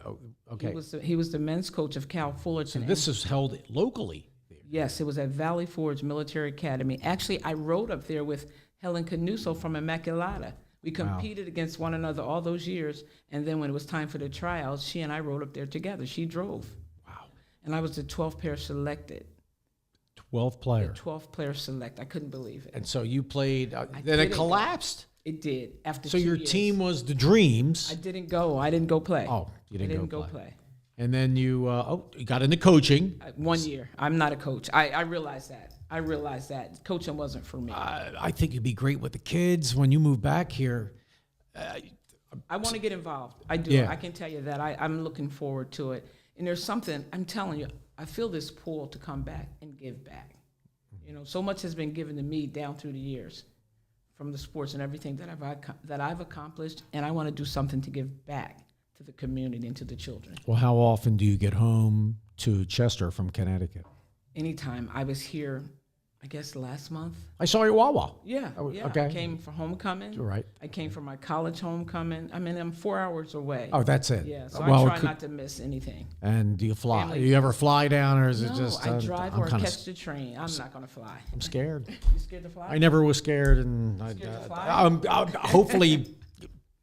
Speaker 1: Okay.
Speaker 2: He was the men's coach of Cal Fullerton.
Speaker 1: So this is held locally.
Speaker 2: Yes, it was at Valley Forge Military Academy. Actually, I rode up there with Helen Canuso from Immaculata. We competed against one another all those years, and then when it was time for the trials, she and I rode up there together. She drove.
Speaker 1: Wow.
Speaker 2: And I was the 12th pair selected.
Speaker 1: 12th player.
Speaker 2: The 12th player select. I couldn't believe it.
Speaker 1: And so you played. Then it collapsed.
Speaker 2: It did after.
Speaker 1: So
Speaker 2: 2
Speaker 1: your
Speaker 2: years.
Speaker 1: team was the Dreams.
Speaker 2: I didn't go. I didn't go play.
Speaker 1: Oh, you didn't
Speaker 2: go play.
Speaker 1: And then you got into coaching.
Speaker 2: 1 year. I'm not a coach. I realized that. Coaching wasn't for me.
Speaker 1: I think you'd be great with the kids when you move back here.
Speaker 2: I want to get involved. I do.
Speaker 1: Yeah.
Speaker 2: I can tell you that. I'm looking forward to it. And there's something, I'm telling you, I feel this pull to come back and give back. You know, so much has been given to me down through the years from the sports and everything that I've accomplished, and I want to do something to give back to the community and to the children.
Speaker 1: Well, how often do you get home to Chester from Connecticut?
Speaker 2: Anytime. I was here, I guess, last month.
Speaker 1: I saw you at Wawa.
Speaker 2: Yeah.
Speaker 1: Okay.
Speaker 2: I came for homecoming.
Speaker 1: Right.
Speaker 2: I came for my college homecoming. I mean, I'm 4 hours away.
Speaker 1: Oh, that's it.
Speaker 2: Yeah, so I try not to miss anything.
Speaker 1: And do you fly?
Speaker 2: Family.
Speaker 1: Do you ever fly down, or is it
Speaker 2: No,
Speaker 1: just?
Speaker 2: I drive or catch the train. I'm not going to fly.
Speaker 1: I'm scared.
Speaker 2: You scared to fly?
Speaker 1: I never was scared, and
Speaker 2: Scared to fly?
Speaker 1: hopefully,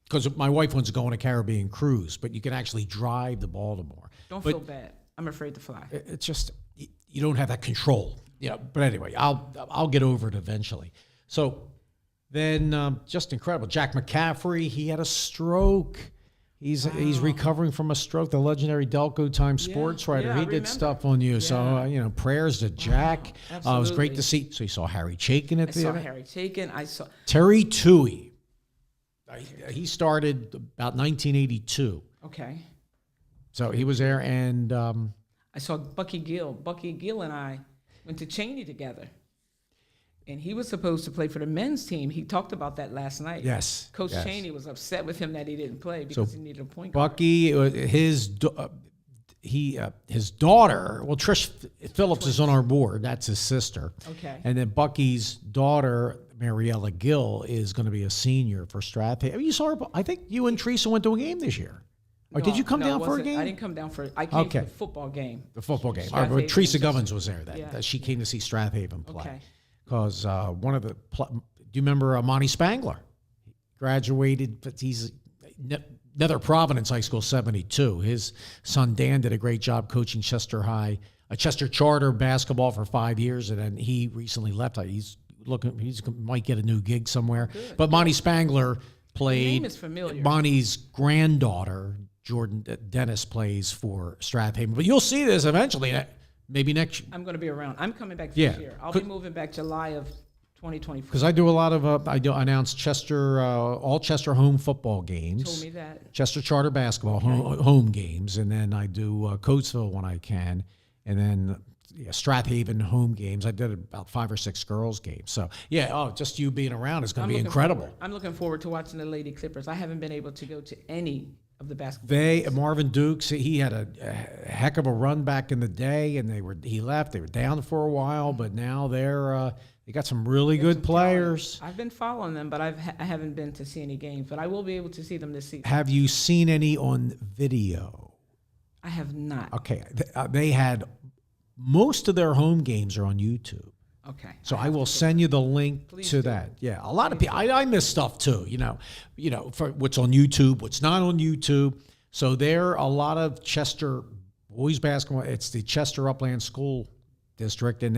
Speaker 1: because my wife wants to go on a Caribbean cruise, but you can actually drive to Baltimore.
Speaker 2: Don't feel bad. I'm afraid to fly.
Speaker 1: It's just you don't have that control. Yeah, but anyway, I'll get over it eventually. So then, just incredible. Jack McCaffrey, he had a stroke. He's recovering from a stroke. The legendary Delco Times sports writer.
Speaker 2: Yeah,
Speaker 1: he
Speaker 2: I
Speaker 1: did
Speaker 2: remember.
Speaker 1: stuff on you. So prayers to Jack. It was great
Speaker 2: absolutely.
Speaker 1: to see. So you saw Harry Chaikin at
Speaker 2: I
Speaker 1: the
Speaker 2: saw
Speaker 1: end.
Speaker 2: Harry Chaikin. I saw
Speaker 1: Terry Toohey. He started about 1982.
Speaker 2: Okay.
Speaker 1: So he was there, and
Speaker 2: I saw Bucky Gill. Bucky Gill and I went to Cheney together. And he was supposed to play for the men's team. He talked about that last night.
Speaker 1: Yes.
Speaker 2: Coach
Speaker 1: yes.
Speaker 2: Cheney was upset with him that he didn't play because he needed a point guard.
Speaker 1: Bucky, his daughter, well, Trish Phillips is on our board. That's his sister.
Speaker 2: Okay.
Speaker 1: And then Bucky's daughter, Mariella Gill, is going to be a senior for Strathaven. You saw her. I think you and Teresa went to a game this year. Or did you come
Speaker 2: No, it
Speaker 1: down for a
Speaker 2: wasn't.
Speaker 1: game?
Speaker 2: I didn't come down for it. I came
Speaker 1: Okay.
Speaker 2: for the football game.
Speaker 1: The football game.
Speaker 2: Strathaven
Speaker 1: Teresa
Speaker 2: and
Speaker 1: Govins
Speaker 2: Chester.
Speaker 1: was there. That she came to see Strathaven play.
Speaker 2: Okay.
Speaker 1: Because one of the, do you remember Monty Spangler? Graduated, but he's another Providence High School 72. His son Dan did a great job coaching Chester High, Chester Charter basketball for 5 years, and then he recently left. He's might get a new gig somewhere. But Monty Spangler played.
Speaker 2: The name is familiar.
Speaker 1: Monty's granddaughter, Jordan Dennis, plays for Strathaven. But you'll see this eventually. maybe next.
Speaker 2: I'm going to be around. I'm coming back this
Speaker 1: Yeah.
Speaker 2: year. I'll be moving back July of 2024.
Speaker 1: Because I do a lot of I do announce Chester all Chester home football games.
Speaker 2: You told me that.
Speaker 1: Chester Charter basketball home games, and then I do Coatesville when I can, and then Strathaven home games. I did about 5 or 6 girls games. So just you being around is going to be incredible.
Speaker 2: I'm looking forward to watching the Lady Clippers. I haven't been able to go to any of the basketball games.
Speaker 1: Marvin Dukes, he had a heck of a run back in the day, and he left. They were down for a while, but now they got some really good players.
Speaker 2: I've been following them, but I haven't been to see any games. But I will be able to see them this season.
Speaker 1: Have you seen any on video?
Speaker 2: I have not.
Speaker 1: Okay, they had most of their home games are on YouTube.
Speaker 2: Okay.
Speaker 1: So I will send you the link
Speaker 2: Please
Speaker 1: to
Speaker 2: do.
Speaker 1: that. Yeah, a lot of people. I miss stuff too. For what's on YouTube, what's not on YouTube. So there are a lot of Chester boys basketball. It's the Chester Upland School District, and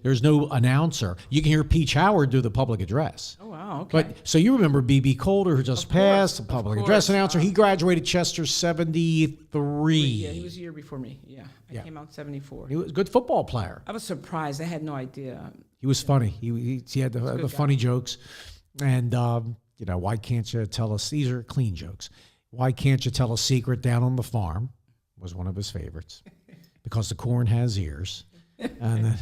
Speaker 1: there's no announcer. You can hear Peach Howard do the public address.
Speaker 2: Oh wow. Okay.
Speaker 1: But so you remember B.B. Calder, who just passed, the public address announcer. He graduated Chester 73.
Speaker 2: Yeah, he was a year before me. Yeah, I came out 74.
Speaker 1: He was a good football player.
Speaker 2: I was surprised. I had no idea.
Speaker 1: He was funny. He had the funny jokes. And, why can't you tell us? These are clean jokes. Why can't you tell a secret down on the farm was one of his favorites. Because the corn has ears. And then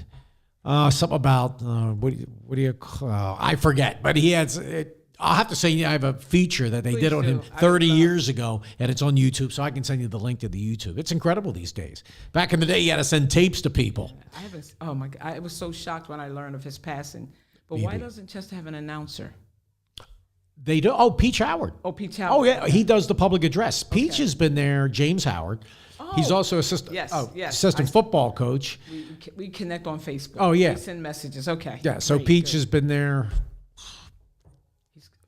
Speaker 1: something about, I forget. But he had, I'll have to say I have a feature that they did on him 30 years ago, and it's on YouTube, so I can send you the link to the YouTube. It's incredible these days. Back in the day, you had to send tapes to people.
Speaker 2: Oh my God, I was so shocked when I learned of his passing. But why doesn't Chester have an announcer?
Speaker 1: They do. Oh, Peach Howard.
Speaker 2: Oh, Peach Howard.
Speaker 1: Oh, yeah. He does the public address. Peach has been there. James Howard. He's also assistant football coach.
Speaker 2: We connect on Facebook.
Speaker 1: Oh, yeah.
Speaker 2: We send messages. Okay.
Speaker 1: Yeah, so
Speaker 2: Great,
Speaker 1: Peach
Speaker 2: good.
Speaker 1: has been there.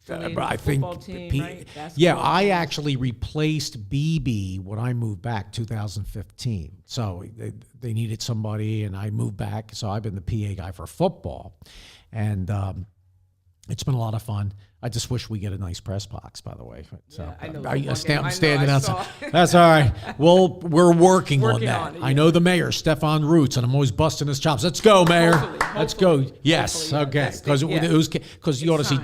Speaker 2: But
Speaker 1: I think,
Speaker 2: right?
Speaker 1: I actually replaced BB when I moved back 2015. So they needed somebody, and I moved back. So I've been the PA guy for football, and it's been a lot of fun. I just wish we get a nice press box, by the way. So
Speaker 2: yeah, I know.
Speaker 1: I'm standing outside. That's all right. Well, we're working on that.
Speaker 2: Yeah.
Speaker 1: I know the mayor, Stefan Roots, and I'm always busting his chops. Let's go, Mayor. Let's go. Yes, okay. Because you ought to see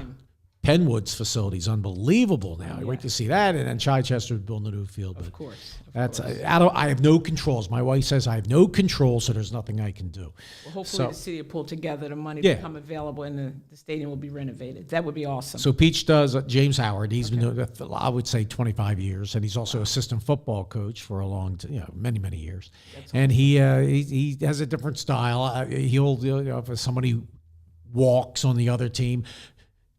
Speaker 1: Penwood's facility is unbelievable now. You wait to see that, and then Chichester's building a new field. But
Speaker 2: of course.
Speaker 1: I have no controls. My wife says I have no control, so there's nothing I can do.
Speaker 2: Well, hopefully the city will pull together the money to become available, and the stadium will be renovated. That would be awesome.
Speaker 1: So Peach does James Howard. He's been doing it, I would say 25 years, and he's also assistant football coach for a many years. And he has a different style. He'll if somebody walks on the other team.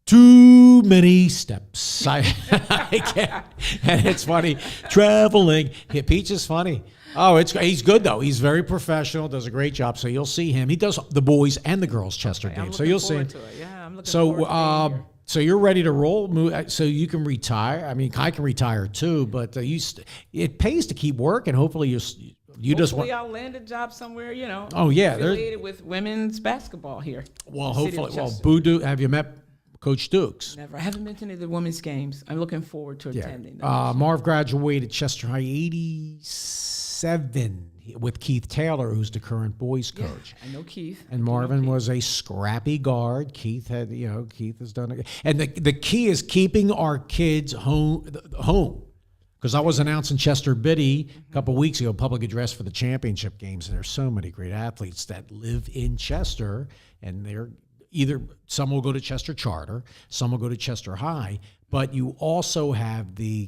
Speaker 1: Too many steps. I can't. And it's funny. Traveling. Peach is funny. Oh, he's good, though. He's very professional, does a great job. So you'll see him. He does the boys and the girls Chester games. So you'll see him.
Speaker 2: Yeah, I'm looking forward to it.
Speaker 1: So you're ready to roll? So you can retire. I mean, I can retire, too. But it pays to keep working. Hopefully
Speaker 2: Hopefully I'll land a job somewhere,
Speaker 1: Oh, yeah.
Speaker 2: affiliated with women's basketball here.
Speaker 1: Well, hopefully. Well, Boo, have you met Coach Dukes?
Speaker 2: Never. I haven't been to any of the women's games. I'm looking forward to attending them.
Speaker 1: Marv graduated Chester High 87 with Keith Taylor, who's the current boys coach.
Speaker 2: I know Keith.
Speaker 1: And Marvin was a scrappy guard. Keith has done it. And the key is keeping our kids home. Because I was announcing Chester Biddy a couple of weeks ago, public address for the championship games. And there's so many great athletes that live in Chester, and they're some will go to Chester Charter, some will go to Chester High, but you also have the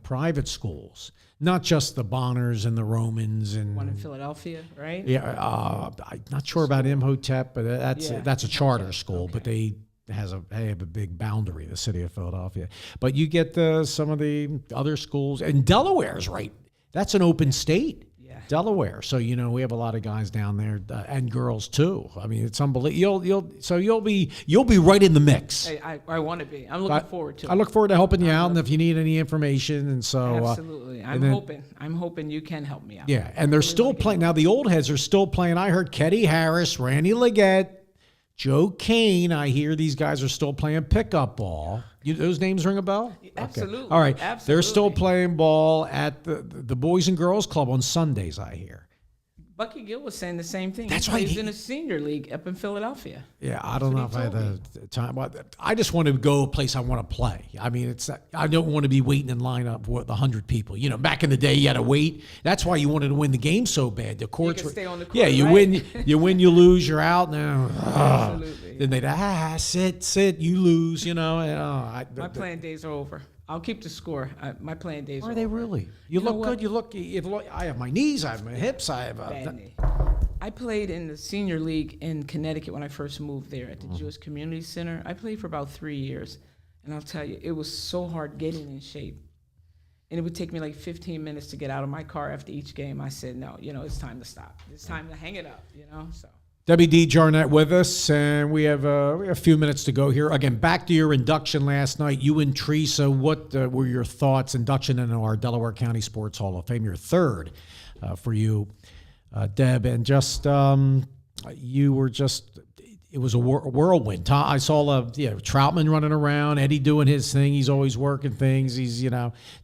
Speaker 1: private schools, not just the Bonners and the Romans and
Speaker 2: one in Philadelphia, right?
Speaker 1: Yeah, I'm not sure about Imhotep, but that's a charter school, but they have a big boundary, the city of Philadelphia. But you get some of the other schools, and Delaware's right. That's an open state. Delaware, so we have a lot of guys down there and girls too. I mean, it's unbelievable. You'll be right in the mix.
Speaker 2: I want to be. I'm looking forward to it.
Speaker 1: I look forward to helping you out, and if you need any information, and so
Speaker 2: absolutely, I'm hoping you can help me out.
Speaker 1: Yeah, and they're still playing now. The old heads are still playing. I heard Ketty Harris, Randy Leggett, Joe Kane. I hear these guys are still playing pickup ball. Those names ring a bell?
Speaker 2: Absolutely.
Speaker 1: Okay. All right.
Speaker 2: Absolutely.
Speaker 1: They're still playing ball at the Boys and Girls Club on Sundays, I hear.
Speaker 2: Bucky Gill was saying the same thing.
Speaker 1: That's
Speaker 2: he
Speaker 1: right.
Speaker 2: plays in a senior league up in Philadelphia.
Speaker 1: Yeah, I don't know if
Speaker 2: what
Speaker 1: I
Speaker 2: he
Speaker 1: had the time. But I just want to go a place I want to play. I mean, I don't want to be waiting in line up with 100 people. You know, back in the day, you had to wait. That's why you wanted to win the game so bad. The courts
Speaker 2: could stay on the court,
Speaker 1: yeah, you
Speaker 2: right?
Speaker 1: win, you lose, you're out. Now,
Speaker 2: Absolutely.
Speaker 1: then they'd sit, you lose. You know, and,
Speaker 2: My playing days are over. I'll keep the score. My playing days are
Speaker 1: are they
Speaker 2: over.
Speaker 1: really? You
Speaker 2: know
Speaker 1: look
Speaker 2: what?
Speaker 1: good. You look. I have my knees. I have my hips. I have.
Speaker 2: Bad knee. I played in the senior league in Connecticut when I first moved there at the Jewish Community Center. I played for about 3 years, and I'll tell you, it was so hard getting in shape. And it would take me like 15 minutes to get out of my car after each game. I said, no, it's time to stop. It's time to hang it up, so.
Speaker 1: Debbie DeJarnette with us, and we have a few minutes to go here. Again, back to your induction last night. You and Teresa, what were your thoughts? Induction into our Delaware County Sports Hall of Fame, your third for you, Deb, and just you were just. It was a whirlwind. I saw Troutman running around, Eddie doing his thing. He's always working things. He's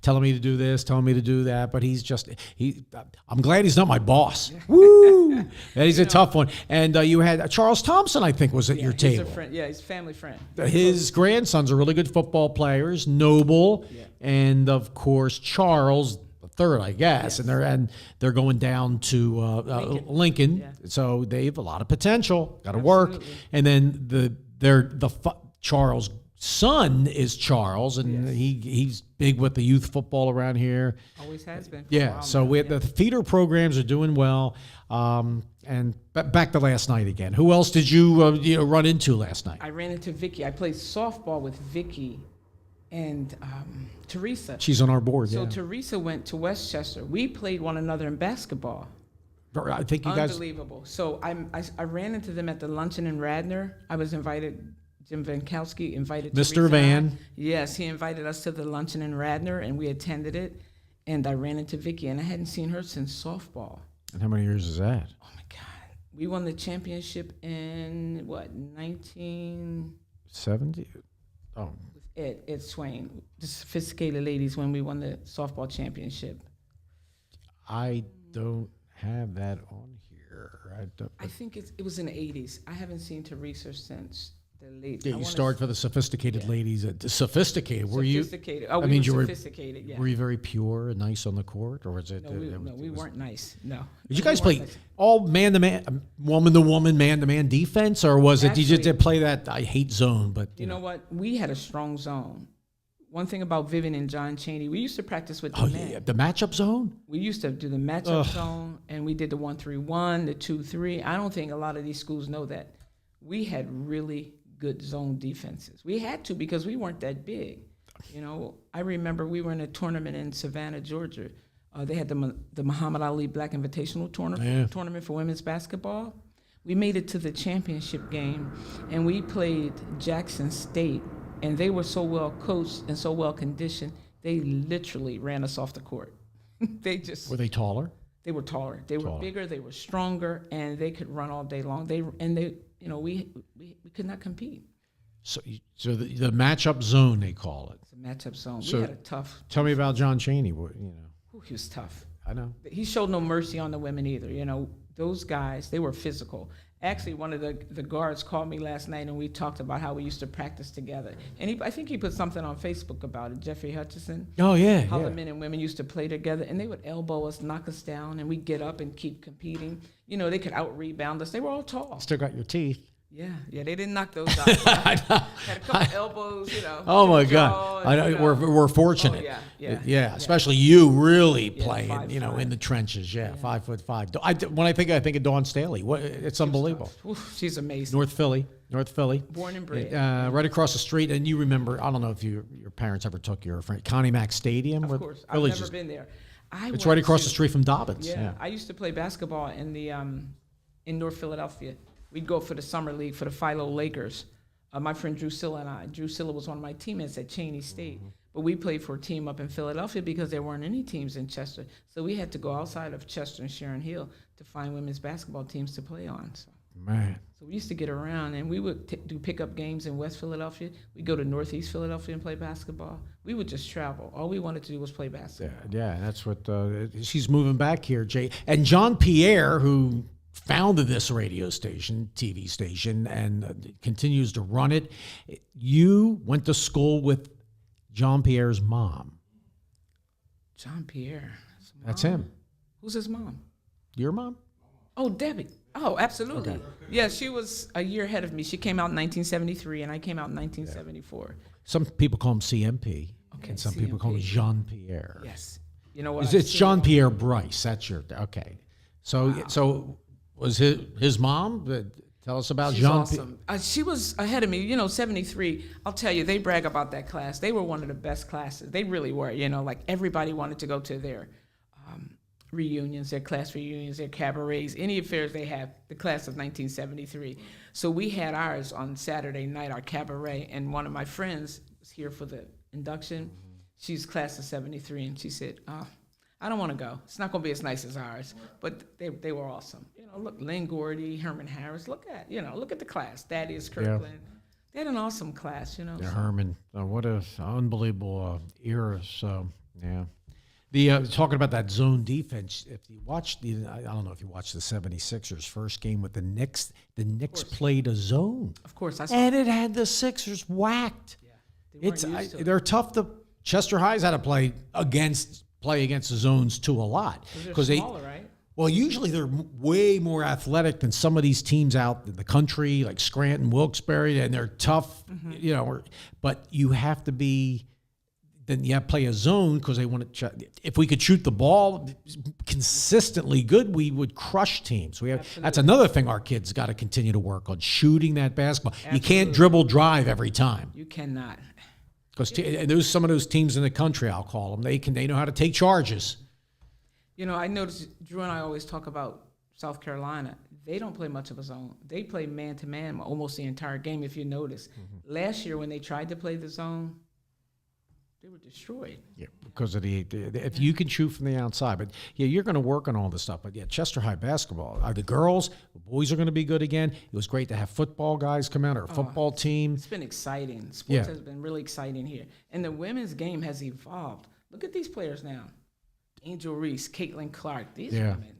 Speaker 1: telling me to do this, telling me to do that. But I'm glad he's not my boss. Woo! And he's a tough one. And you had Charles Thompson, I think, was at your table.
Speaker 2: He's a friend. Yeah, he's a family friend.
Speaker 1: His grandsons are really good football players. Noble, and of course Charles. Third, I guess,
Speaker 2: Yes.
Speaker 1: and they're going down to Lincoln,
Speaker 2: Yeah.
Speaker 1: so they have a lot of potential. Got to work, and then Charles' son is Charles, and he's big with the youth football around here.
Speaker 2: Always has been.
Speaker 1: Yeah, so the feeder programs are doing well. And back to last night again. Who else did you run into last night?
Speaker 2: I ran into Vicky. I played softball with Vicky and Teresa.
Speaker 1: She's on our board.
Speaker 2: So
Speaker 1: yeah,
Speaker 2: Teresa went to Westchester. We played one another in basketball.
Speaker 1: I think you guys.
Speaker 2: Unbelievable. So I ran into them at the luncheon in Radnor. I was invited. Jim Vankowski invited
Speaker 1: Mr.
Speaker 2: Teresa
Speaker 1: Van.
Speaker 2: and I. Yes, he invited us to the luncheon in Radnor, and we attended it. And I ran into Vicky, and I hadn't seen her since softball.
Speaker 1: And how many years is that?
Speaker 2: Oh my God! We won the championship in what
Speaker 1: 70? Oh.
Speaker 2: Ed Swain, the Sophisticated Ladies, when we won the softball championship.
Speaker 1: I don't have that on here.
Speaker 2: I think it was in the 80s. I haven't seen Teresa since the late.
Speaker 1: Yeah, you started for the Sophisticated Ladies. Sophisticated, were you?
Speaker 2: Sophisticated. Oh,
Speaker 1: I
Speaker 2: we
Speaker 1: mean,
Speaker 2: were
Speaker 1: you were-
Speaker 2: sophisticated, yeah.
Speaker 1: Were you very pure and nice on the court, or was it?
Speaker 2: No, we weren't nice. No.
Speaker 1: Did you
Speaker 2: No,
Speaker 1: guys
Speaker 2: we weren't
Speaker 1: play
Speaker 2: nice.
Speaker 1: all man-to-man, woman-to-woman, man-to-man defense, or was it? Did you
Speaker 2: Actually-
Speaker 1: just play that? I hate zone, but
Speaker 2: You know what? We had a strong zone. One thing about Vivian and John Chaney, we used to practice with the
Speaker 1: oh
Speaker 2: men.
Speaker 1: yeah, the matchup zone.
Speaker 2: We used to do the matchup zone, and we did the 1-3-1, the 2-3. I don't think a lot of these schools know that. We had really good zone defenses. We had to because we weren't that big. I remember we were in a tournament in Savannah, Georgia. They had the Muhammad Ali Black Invitational tournament for women's basketball. We made it to the championship game, and we played Jackson State, and they were so well coached and so well conditioned, they literally ran us off the court.
Speaker 1: Were they taller?
Speaker 2: They were taller. They were bigger. They were stronger, and they could run all day long. We could not compete.
Speaker 1: So the matchup zone they call it.
Speaker 2: It's a matchup zone.
Speaker 1: So
Speaker 2: we had a tough.
Speaker 1: Tell me about John Chaney.
Speaker 2: He was tough.
Speaker 1: I know.
Speaker 2: He showed no mercy on the women either. Those guys, they were physical. Actually, one of the guards called me last night, and we talked about how we used to practice together. And I think he put something on Facebook about it, Jeffrey Hutchison.
Speaker 1: Oh, yeah.
Speaker 2: How the men and women used to play together, and they would elbow us, knock us down, and we'd get up and keep competing. They could out-rebound us. They were all tall.
Speaker 1: Still got your teeth.
Speaker 2: Yeah, they didn't knock those out. Had a couple elbows,
Speaker 1: Oh, my
Speaker 2: jaw,
Speaker 1: God. I know, we're fortunate.
Speaker 2: Oh, yeah.
Speaker 1: Especially you really playing,
Speaker 2: 5'5".
Speaker 1: in the trenches. Yeah, 5'5". When I think of Dawn Staley, it's unbelievable.
Speaker 2: Oof, she's amazing.
Speaker 1: North Philly.
Speaker 2: Born and bred.
Speaker 1: Right across the street. And you remember, I don't know if your parents ever took you, Connie Mack Stadium.
Speaker 2: Of course. I've never been there.
Speaker 1: It's right across the street from Dobbins.
Speaker 2: Yeah. I used to play basketball in North Philadelphia. We'd go for the summer league for the Philo Lakers. My friend Drew Silla and I. Drew Silla was one of my teammates at Cheney State. But we played for a team up in Philadelphia because there weren't any teams in Chester. So we had to go outside of Chester and Sharon Hill to find women's basketball teams to play on.
Speaker 1: Man.
Speaker 2: So we used to get around, and we would do pickup games in West Philadelphia. We'd go to Northeast Philadelphia and play basketball. We would just travel. All we wanted to do was play basketball.
Speaker 1: Yeah, that's what she's moving back here, Jay. And John Pierre, who founded this radio station, TV station, and continues to run it. You went to school with John Pierre's mom.
Speaker 2: John Pierre.
Speaker 1: That's him.
Speaker 2: Who's his mom?
Speaker 1: Your mom?
Speaker 2: Oh, Debbie. Oh, absolutely.
Speaker 1: Okay.
Speaker 2: Yeah, she was a year ahead of me. She came out in 1973, and I came out in 1974.
Speaker 1: Some people call him CMP,
Speaker 2: Okay,
Speaker 1: and some people call him
Speaker 2: CMP.
Speaker 1: Jean Pierre.
Speaker 2: Yes. You know what?
Speaker 1: It's Jean Pierre Bryce. That's your okay. So was his mom? Tell us about
Speaker 2: She's
Speaker 1: Jean.
Speaker 2: awesome. She was ahead of me. 73. I'll tell you, they brag about that class. They were one of the best classes. They really were. Like everybody wanted to go to their reunions, their class reunions, their cabarets, any affairs they have. The class of 1973. So we had ours on Saturday night, our cabaret, and one of my friends was here for the induction. She's class of 73, and she said, I don't want to go. It's not going to be as nice as ours, but they were awesome. Look, Lynn Gordy, Herman Harris. Look at the class. Thaddeus Kirkland. They had an awesome class.
Speaker 1: Yeah, Herman. What a unbelievable era. So yeah. Talking about that zone defense, if you watched I don't know if you watched the 76ers first game with the Knicks played a zone.
Speaker 2: Of course,
Speaker 1: and it had the Sixers whacked.
Speaker 2: Yeah,
Speaker 1: They're tough to. Chester High's had to play against the zones too a lot
Speaker 2: because they're smaller, right?
Speaker 1: Well, usually they're way more athletic than some of these teams out in the country, like Scranton, Wilkes-Barre, and they're tough. But you have to be. Then you have to play a zone because they want to. If we could shoot the ball consistently good, we would crush teams. That's another thing our kids got to continue to work on, shooting that basketball. Absolutely. You can't dribble drive every time.
Speaker 2: You cannot.
Speaker 1: Because there's some of those teams in the country, I'll call them. They know how to take charges.
Speaker 2: I noticed Drew and I always talk about South Carolina. They don't play much of a zone. They play man-to-man almost the entire game, if you notice. Last year when they tried to play the zone, they were destroyed. Yeah,
Speaker 1: because of if you can shoot from the outside. But, you're going to work on all this stuff. But, Chester High basketball, the girls, the boys are going to be good again. It was great to have football guys come out, or a football team.
Speaker 2: It's been exciting. Sports has been really exciting here. And the women's game has evolved. Look at these players now. Angel Reese, Caitlin Clark. These women,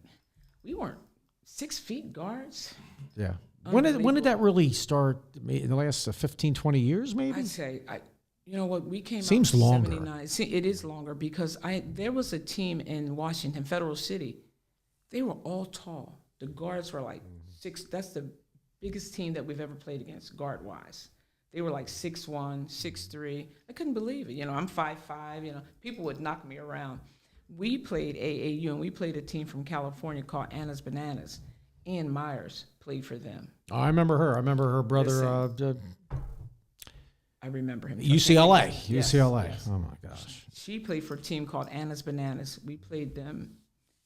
Speaker 2: we weren't 6 feet guards.
Speaker 1: Yeah. When did that really start? In the last 15, 20 years, maybe?
Speaker 2: I'd say, you know what, we came
Speaker 1: Seems
Speaker 2: out in
Speaker 1: longer.
Speaker 2: 79. See, it is longer because there was a team in Washington, Federal City. They were all tall. The guards were like 6. That's the biggest team that we've ever played against, guard-wise. They were like 6'1", 6'3". I couldn't believe it. I'm 5'5". People would knock me around. We played AAU, and we played a team from California called Anna's Bananas. Ann Myers played for them.
Speaker 1: Oh, I remember her. I remember her brother.
Speaker 2: I remember him.
Speaker 1: UCLA.
Speaker 2: Yes,
Speaker 1: UCLA.
Speaker 2: yes.
Speaker 1: Oh, my gosh.
Speaker 2: She played for a team called Anna's Bananas. We played them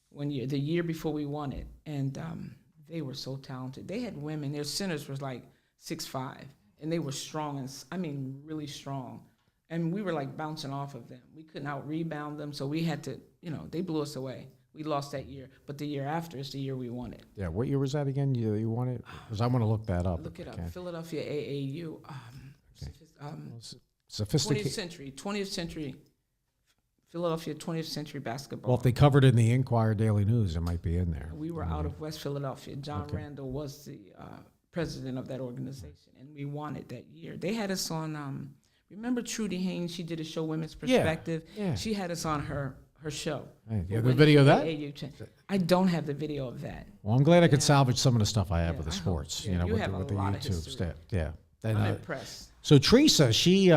Speaker 2: one year, the year before we won it, and they were so talented. They had women. Their centers was like 6'5", and they were strong, really strong. And we were like bouncing off of them. We couldn't out-rebound them, so we had to, they blew us away. We lost that year, but the year after is the year we won it.
Speaker 1: Yeah, what year was that again? You won it? Because I want to look that up.
Speaker 2: Look it up. Philadelphia AAU.
Speaker 1: Sophisticated.
Speaker 2: 20th century, Philadelphia 20th century basketball.
Speaker 1: Well, if they covered it in the Inquirer Daily News, it might be in there.
Speaker 2: We were out of West Philadelphia. John Randall was the president of that organization, and we won it that year. They had us on, remember Trudy Haynes? She did a show, Women's Perspective.
Speaker 1: Yeah.
Speaker 2: She had us on her show.
Speaker 1: Hey, you have the video of that?
Speaker 2: I don't have the video of that.
Speaker 1: Well, I'm glad I could salvage some of the stuff I have with the
Speaker 2: I
Speaker 1: sports,
Speaker 2: hope. Yeah, you
Speaker 1: with
Speaker 2: have
Speaker 1: the
Speaker 2: a lot of
Speaker 1: YouTube
Speaker 2: history.
Speaker 1: stuff. Yeah. And,
Speaker 2: I'm impressed.
Speaker 1: so Teresa, she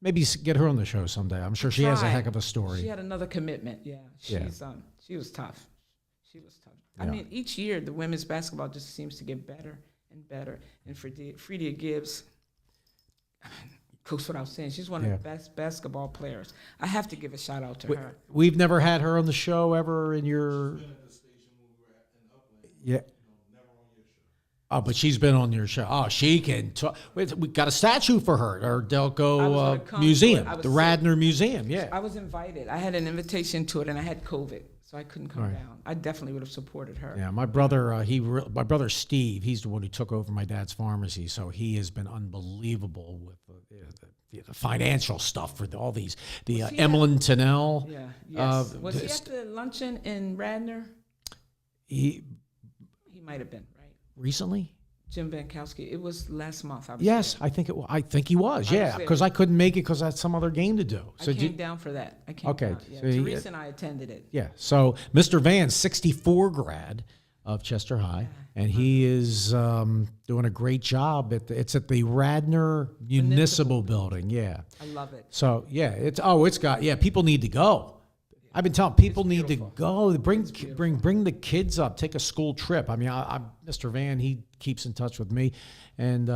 Speaker 1: maybe get her on the show someday. I'm sure she has a heck of a story.
Speaker 2: She had another commitment. Yeah, she was tough. She was tough. I mean, each year the women's basketball just seems to get better and better. And for Fredia Gibbs, goes without saying, she's one of the best basketball players. I have to give a shout out to her.
Speaker 1: We've never had her on the show ever in your. Yeah. Oh, but she's been on your show. Oh, she can talk. We got a statue for her at our Delco museum, the Radnor Museum. Yeah.
Speaker 2: I was invited. I had an invitation to it, and I had COVID, so I couldn't come down. I definitely would have supported her.
Speaker 1: Yeah, my brother, my brother Steve, he's the one who took over my dad's pharmacy, so he has been unbelievable with the financial stuff for all these. The
Speaker 2: Was he
Speaker 1: Emlyn Tennell.
Speaker 2: Yeah. Yes. Was he at the luncheon in Radnor?
Speaker 1: He
Speaker 2: Might have been, right?
Speaker 1: recently.
Speaker 2: Jim Bankowski. It was last month. I was
Speaker 1: Yes,
Speaker 2: there.
Speaker 1: I think I think he was.
Speaker 2: I
Speaker 1: Yeah,
Speaker 2: was there.
Speaker 1: because I couldn't make it because I had some other game to do.
Speaker 2: I came down for that. I came
Speaker 1: Okay,
Speaker 2: down. Yeah.
Speaker 1: so he-
Speaker 2: Teresa and I attended it.
Speaker 1: Yeah. So Mr. Van, 64 grad of Chester High, and he is doing a great job. It's at the Radnor Municipal Building. Yeah.
Speaker 2: I love it.
Speaker 1: So it's got people need to go. I've been telling people need to go. Bring the kids up. Take a school trip. I mean, I'm Mr. Van. He keeps in touch with me, and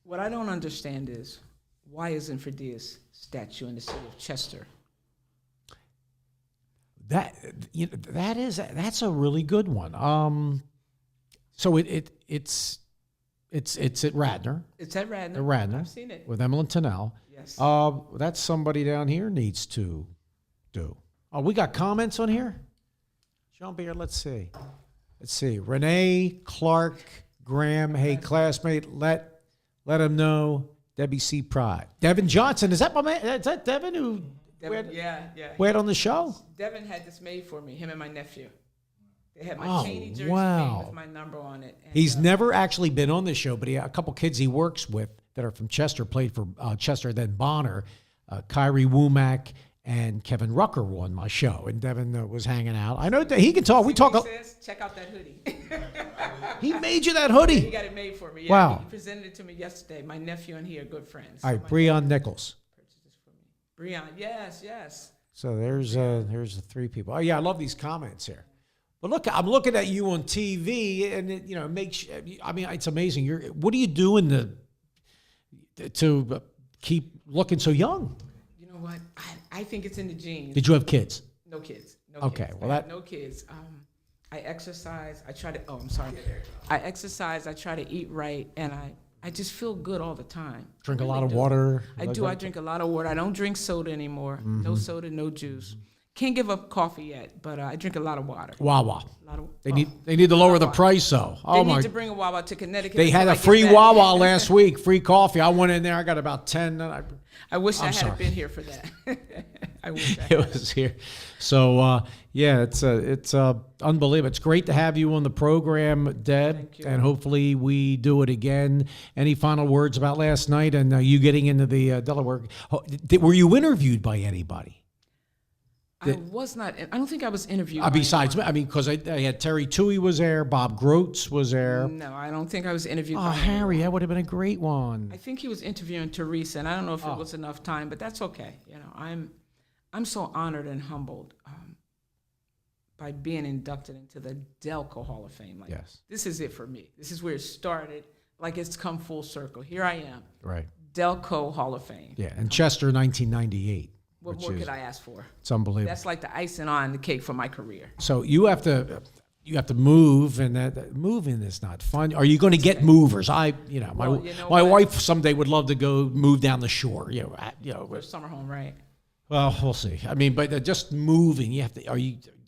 Speaker 2: What I don't understand is why isn't Fredea's statue in the city of Chester?
Speaker 1: That's a really good one. So it's at Radnor.
Speaker 2: It's at Radnor.
Speaker 1: At Radnor.
Speaker 2: I've seen it.
Speaker 1: With Emlyn Tennell.
Speaker 2: Yes.
Speaker 1: That's somebody down here needs to do. Oh, we got comments on here? Jean-Pierre, let's see. Renee, Clark, Graham, hey, classmate, let him know. Debbie C. Pride. Devin Johnson, is that my man? Is that Devin who
Speaker 2: Devin,
Speaker 1: we had on the show?
Speaker 2: Devin had this made for me, him and my nephew. They had my
Speaker 1: Oh,
Speaker 2: Cheney jersey
Speaker 1: wow.
Speaker 2: made with my number on it. And,
Speaker 1: He's never actually been on the show, but a couple kids he works with that are from Chester played for Chester, then Bonner. Kyrie Womack and Kevin Rucker were on my show, and Devin was hanging out. I know that he can talk. We
Speaker 2: See what
Speaker 1: talk.
Speaker 2: he says? Check out that hoodie.
Speaker 1: He made you that
Speaker 2: He
Speaker 1: hoodie.
Speaker 2: got it made for me. Yeah,
Speaker 1: Wow.
Speaker 2: He presented it to me yesterday. My nephew and he are good friends.
Speaker 1: All right, Breon Nichols.
Speaker 2: Breon, yes.
Speaker 1: So there's the three people. Oh yeah, I love these comments here. But look, I'm looking at you on TV, and it makes. I mean, it's amazing. What are you doing to keep looking so young?
Speaker 2: You know what? I think it's in the genes.
Speaker 1: Did you have kids?
Speaker 2: No kids.
Speaker 1: Okay,
Speaker 2: kids.
Speaker 1: well,
Speaker 2: I have no kids. I exercise. I try to. Oh, I'm sorry. I exercise. I try to eat right, and I just feel good all the time.
Speaker 1: Drink a
Speaker 2: Really
Speaker 1: lot of
Speaker 2: do.
Speaker 1: water.
Speaker 2: I do. I drink a lot of water. I don't drink soda anymore. No soda, no juice. Can't give up coffee yet, but I drink a lot of water.
Speaker 1: Wawa.
Speaker 2: A lot of,
Speaker 1: They need to lower the price though.
Speaker 2: They
Speaker 1: Oh
Speaker 2: need
Speaker 1: my!
Speaker 2: to bring a Wawa to Connecticut.
Speaker 1: They had
Speaker 2: until
Speaker 1: a
Speaker 2: I get
Speaker 1: free
Speaker 2: back.
Speaker 1: Wawa last week, free coffee. I went in there. I got about 10. And
Speaker 2: I wish I
Speaker 1: sorry.
Speaker 2: had been here for that. I wish I
Speaker 1: it
Speaker 2: had.
Speaker 1: was here. So it's unbelievable. It's great to have you on the program, Deb,
Speaker 2: Thank you.
Speaker 1: and hopefully we do it again. Any final words about last night and you getting into the Delaware? Were you interviewed by anybody?
Speaker 2: I was not. I don't think I was interviewed. by
Speaker 1: Besides,
Speaker 2: anyone.
Speaker 1: I mean, because I had Terry Toohey was there, Bob Groats was there.
Speaker 2: No, I don't think I was interviewed.
Speaker 1: Oh,
Speaker 2: by
Speaker 1: Harry,
Speaker 2: anyone.
Speaker 1: that would have been a great one.
Speaker 2: I think he was interviewing Teresa, and I don't know if it was enough time, but that's okay. You know, I'm so honored and humbled by being inducted into the Delco Hall of Fame. Like,
Speaker 1: Yes.
Speaker 2: This is it for me. This is where it started. Like, it's come full circle. Here I am,
Speaker 1: Right.
Speaker 2: Delco Hall of Fame.
Speaker 1: Yeah, and Chester, 1998.
Speaker 2: What more could I ask for?
Speaker 1: It's unbelievable.
Speaker 2: That's like the icing on the cake for my career.
Speaker 1: So you have to move, and that moving is not fun. Are you going to get movers? My
Speaker 2: Well, you know
Speaker 1: my
Speaker 2: what?
Speaker 1: wife someday would love to go move down the shore.
Speaker 2: For summer home, right?
Speaker 1: Well, we'll see. I mean, but just moving, you have to.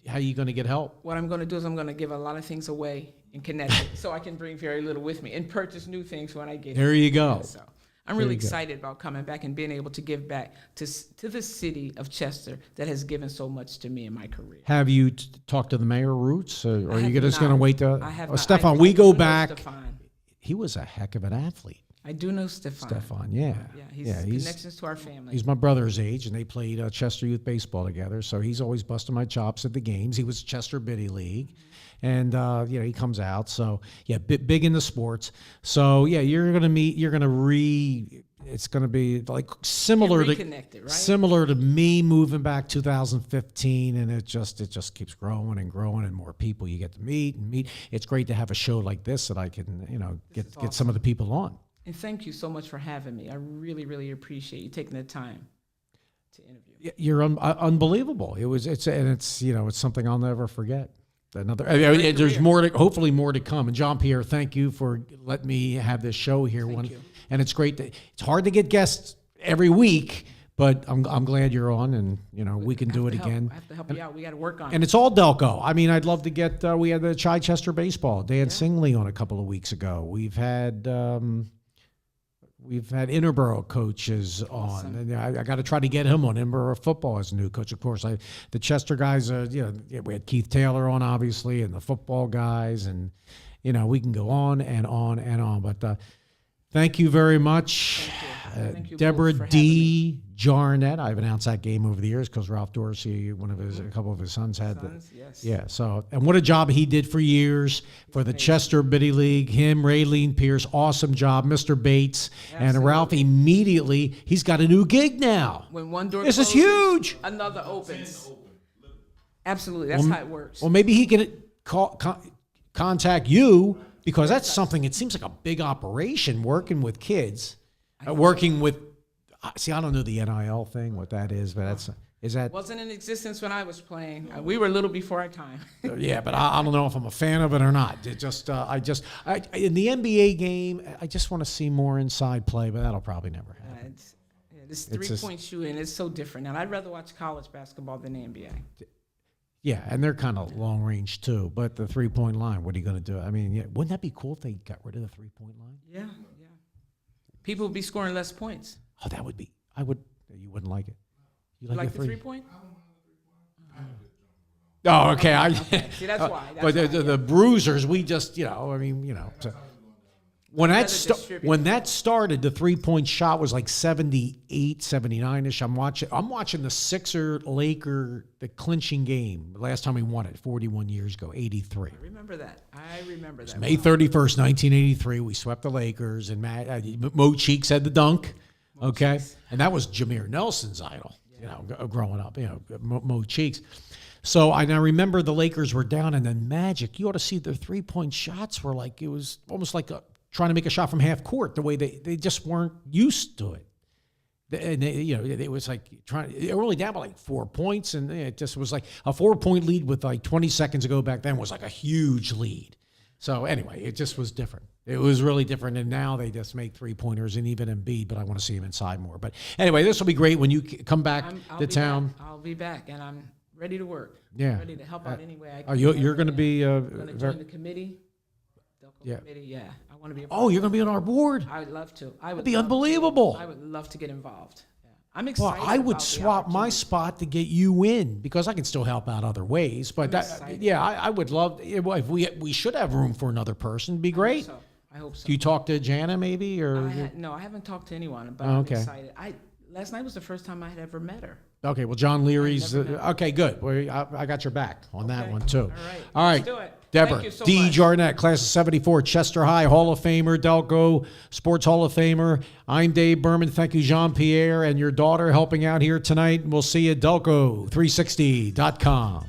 Speaker 1: How are you going to get help?
Speaker 2: What I'm going to do is I'm going to give a lot of things away in Connecticut so I can bring very little with me and purchase new things when I get
Speaker 1: There
Speaker 2: here.
Speaker 1: you go.
Speaker 2: So I'm really excited about coming back and being able to give back to the city of Chester that has given so much to me in my career.
Speaker 1: Have you talked to the mayor, Roots, or are
Speaker 2: I
Speaker 1: you
Speaker 2: have
Speaker 1: just going to
Speaker 2: not.
Speaker 1: wait to?
Speaker 2: I have
Speaker 1: Oh,
Speaker 2: not.
Speaker 1: Stefan,
Speaker 2: I
Speaker 1: we go
Speaker 2: do know
Speaker 1: back.
Speaker 2: Stefan.
Speaker 1: He was a heck of an athlete.
Speaker 2: I do know Stefan.
Speaker 1: Stefan, yeah.
Speaker 2: Yeah, he's connections to our family.
Speaker 1: He's my brother's age, and they played Chester Youth Baseball together. So he's always busting my chops at the games. He was Chester Biddy League, and he comes out. So yeah, big into sports. So yeah, you're gonna meet. You're gonna It's gonna be like similar to
Speaker 2: reconnected, right?
Speaker 1: similar to me moving back 2015, and it just keeps growing and growing, and more people you get to meet and meet. It's great to have a show like this that I can get some of the people on.
Speaker 2: And thank you so much for having me. I really, really appreciate you taking the time to interview.
Speaker 1: You're unbelievable. It's something I'll never forget. There's hopefully more to come. And Jean-Pierre, thank you for letting me have this show here.
Speaker 2: Thank you.
Speaker 1: And it's great. It's hard to get guests every week, but I'm glad you're on, and we can do it again.
Speaker 2: I have to help you out. We got to work on it.
Speaker 1: And it's all Delco. I mean, I'd love to get. We had the Chichester baseball. Dan Singley on a couple of weeks ago. We've had we've had Interborough coaches on, and I got to try to get him on Interborough football as a new coach. Of course, the Chester guys, we had Keith Taylor on, obviously, and the football guys, and we can go on and on and on. But thank you very much,
Speaker 2: Thank you
Speaker 1: Deborah
Speaker 2: both for having me.
Speaker 1: DeJarnette. I've announced that game over the years because Ralph Dorsey, a couple of his sons had
Speaker 2: Yes.
Speaker 1: yeah. So, and what a job he did for years for the Chester Biddy League. Him, Raylene Pierce, awesome job. Mr. Bates and Ralph immediately. He's got a new gig now.
Speaker 2: When one door
Speaker 1: This is
Speaker 2: closes,
Speaker 1: huge.
Speaker 2: another opens. Absolutely, that's how it works.
Speaker 1: Well, maybe he can contact you because that's something. It seems like a big operation working with kids, working with. See, I don't know the NIL thing, what that is, but is that?
Speaker 2: Wasn't in existence when I was playing. We were a little before our time.
Speaker 1: Yeah, but I don't know if I'm a fan of it or not. It just, in the NBA game, I just want to see more inside play, but that'll probably never happen.
Speaker 2: This three-point shooting is so different, and I'd rather watch college basketball than the NBA.
Speaker 1: Yeah, and they're kind of long range too. But the 3-point line, what are you going to do? I mean, wouldn't that be cool if they got rid of the 3-point line?
Speaker 2: Yeah. People would be scoring less points.
Speaker 1: Oh, that would be. You wouldn't like it. You
Speaker 2: Like the 3-point?
Speaker 1: Oh, okay.
Speaker 2: Okay. See, that's why.
Speaker 1: But the bruisers, we just, So. When that started, the 3-point shot was like 78, 79-ish. I'm watching the Sixer-Laker, the clinching game. The last time we won it, 41 years ago, 83.
Speaker 2: I remember that.
Speaker 1: May 31st, 1983, we swept the Lakers, and Mo Cheeks had the dunk. Okay, and that was Jameer Nelson's idol, growing up, Mo Cheeks. So I now remember the Lakers were down, and then Magic. You ought to see their 3-point shots were like, it was almost like trying to make a shot from half court. The way they just weren't used to it, and it was like they were only down by like 4 points, and it just was like a 4-point lead with like 20 seconds to go back then was like a huge lead. So anyway, it just was different. It was really different, and now they just make 3-pointers, and even Embiid, but I want to see him inside more. But anyway, this will be great when you come back to town.
Speaker 2: I'll be back, and I'm ready to work.
Speaker 1: Yeah.
Speaker 2: I'm ready to help out any way I can.
Speaker 1: You're going to be...
Speaker 2: I'm going to join the committee. Delco committee, yeah. I want to be a part
Speaker 1: you're going to be on our board?
Speaker 2: I would love to.
Speaker 1: That'd be unbelievable.
Speaker 2: I would love to get involved. Yeah. I'm excited.
Speaker 1: Well, I would swap my spot to get you in because I can still help out other ways. But I would love if we should have room for another person. It'd be great.
Speaker 2: I hope so.
Speaker 1: Do you talk to Jana maybe or?
Speaker 2: No, I haven't talked to anyone. But I'm excited. Last night was the first time I had ever met her.
Speaker 1: Okay, well, John Leary's okay. Good. Well, I got your back on that one too.
Speaker 2: All right.
Speaker 1: Let's do it. Deborah, DeJarnette, class of '74, Chester High Hall of Famer, Delco Sports Hall of Famer. I'm Dave Burman. Thank you, Jean-Pierre, and your daughter helping out here tonight. We'll see you at Delco360.com.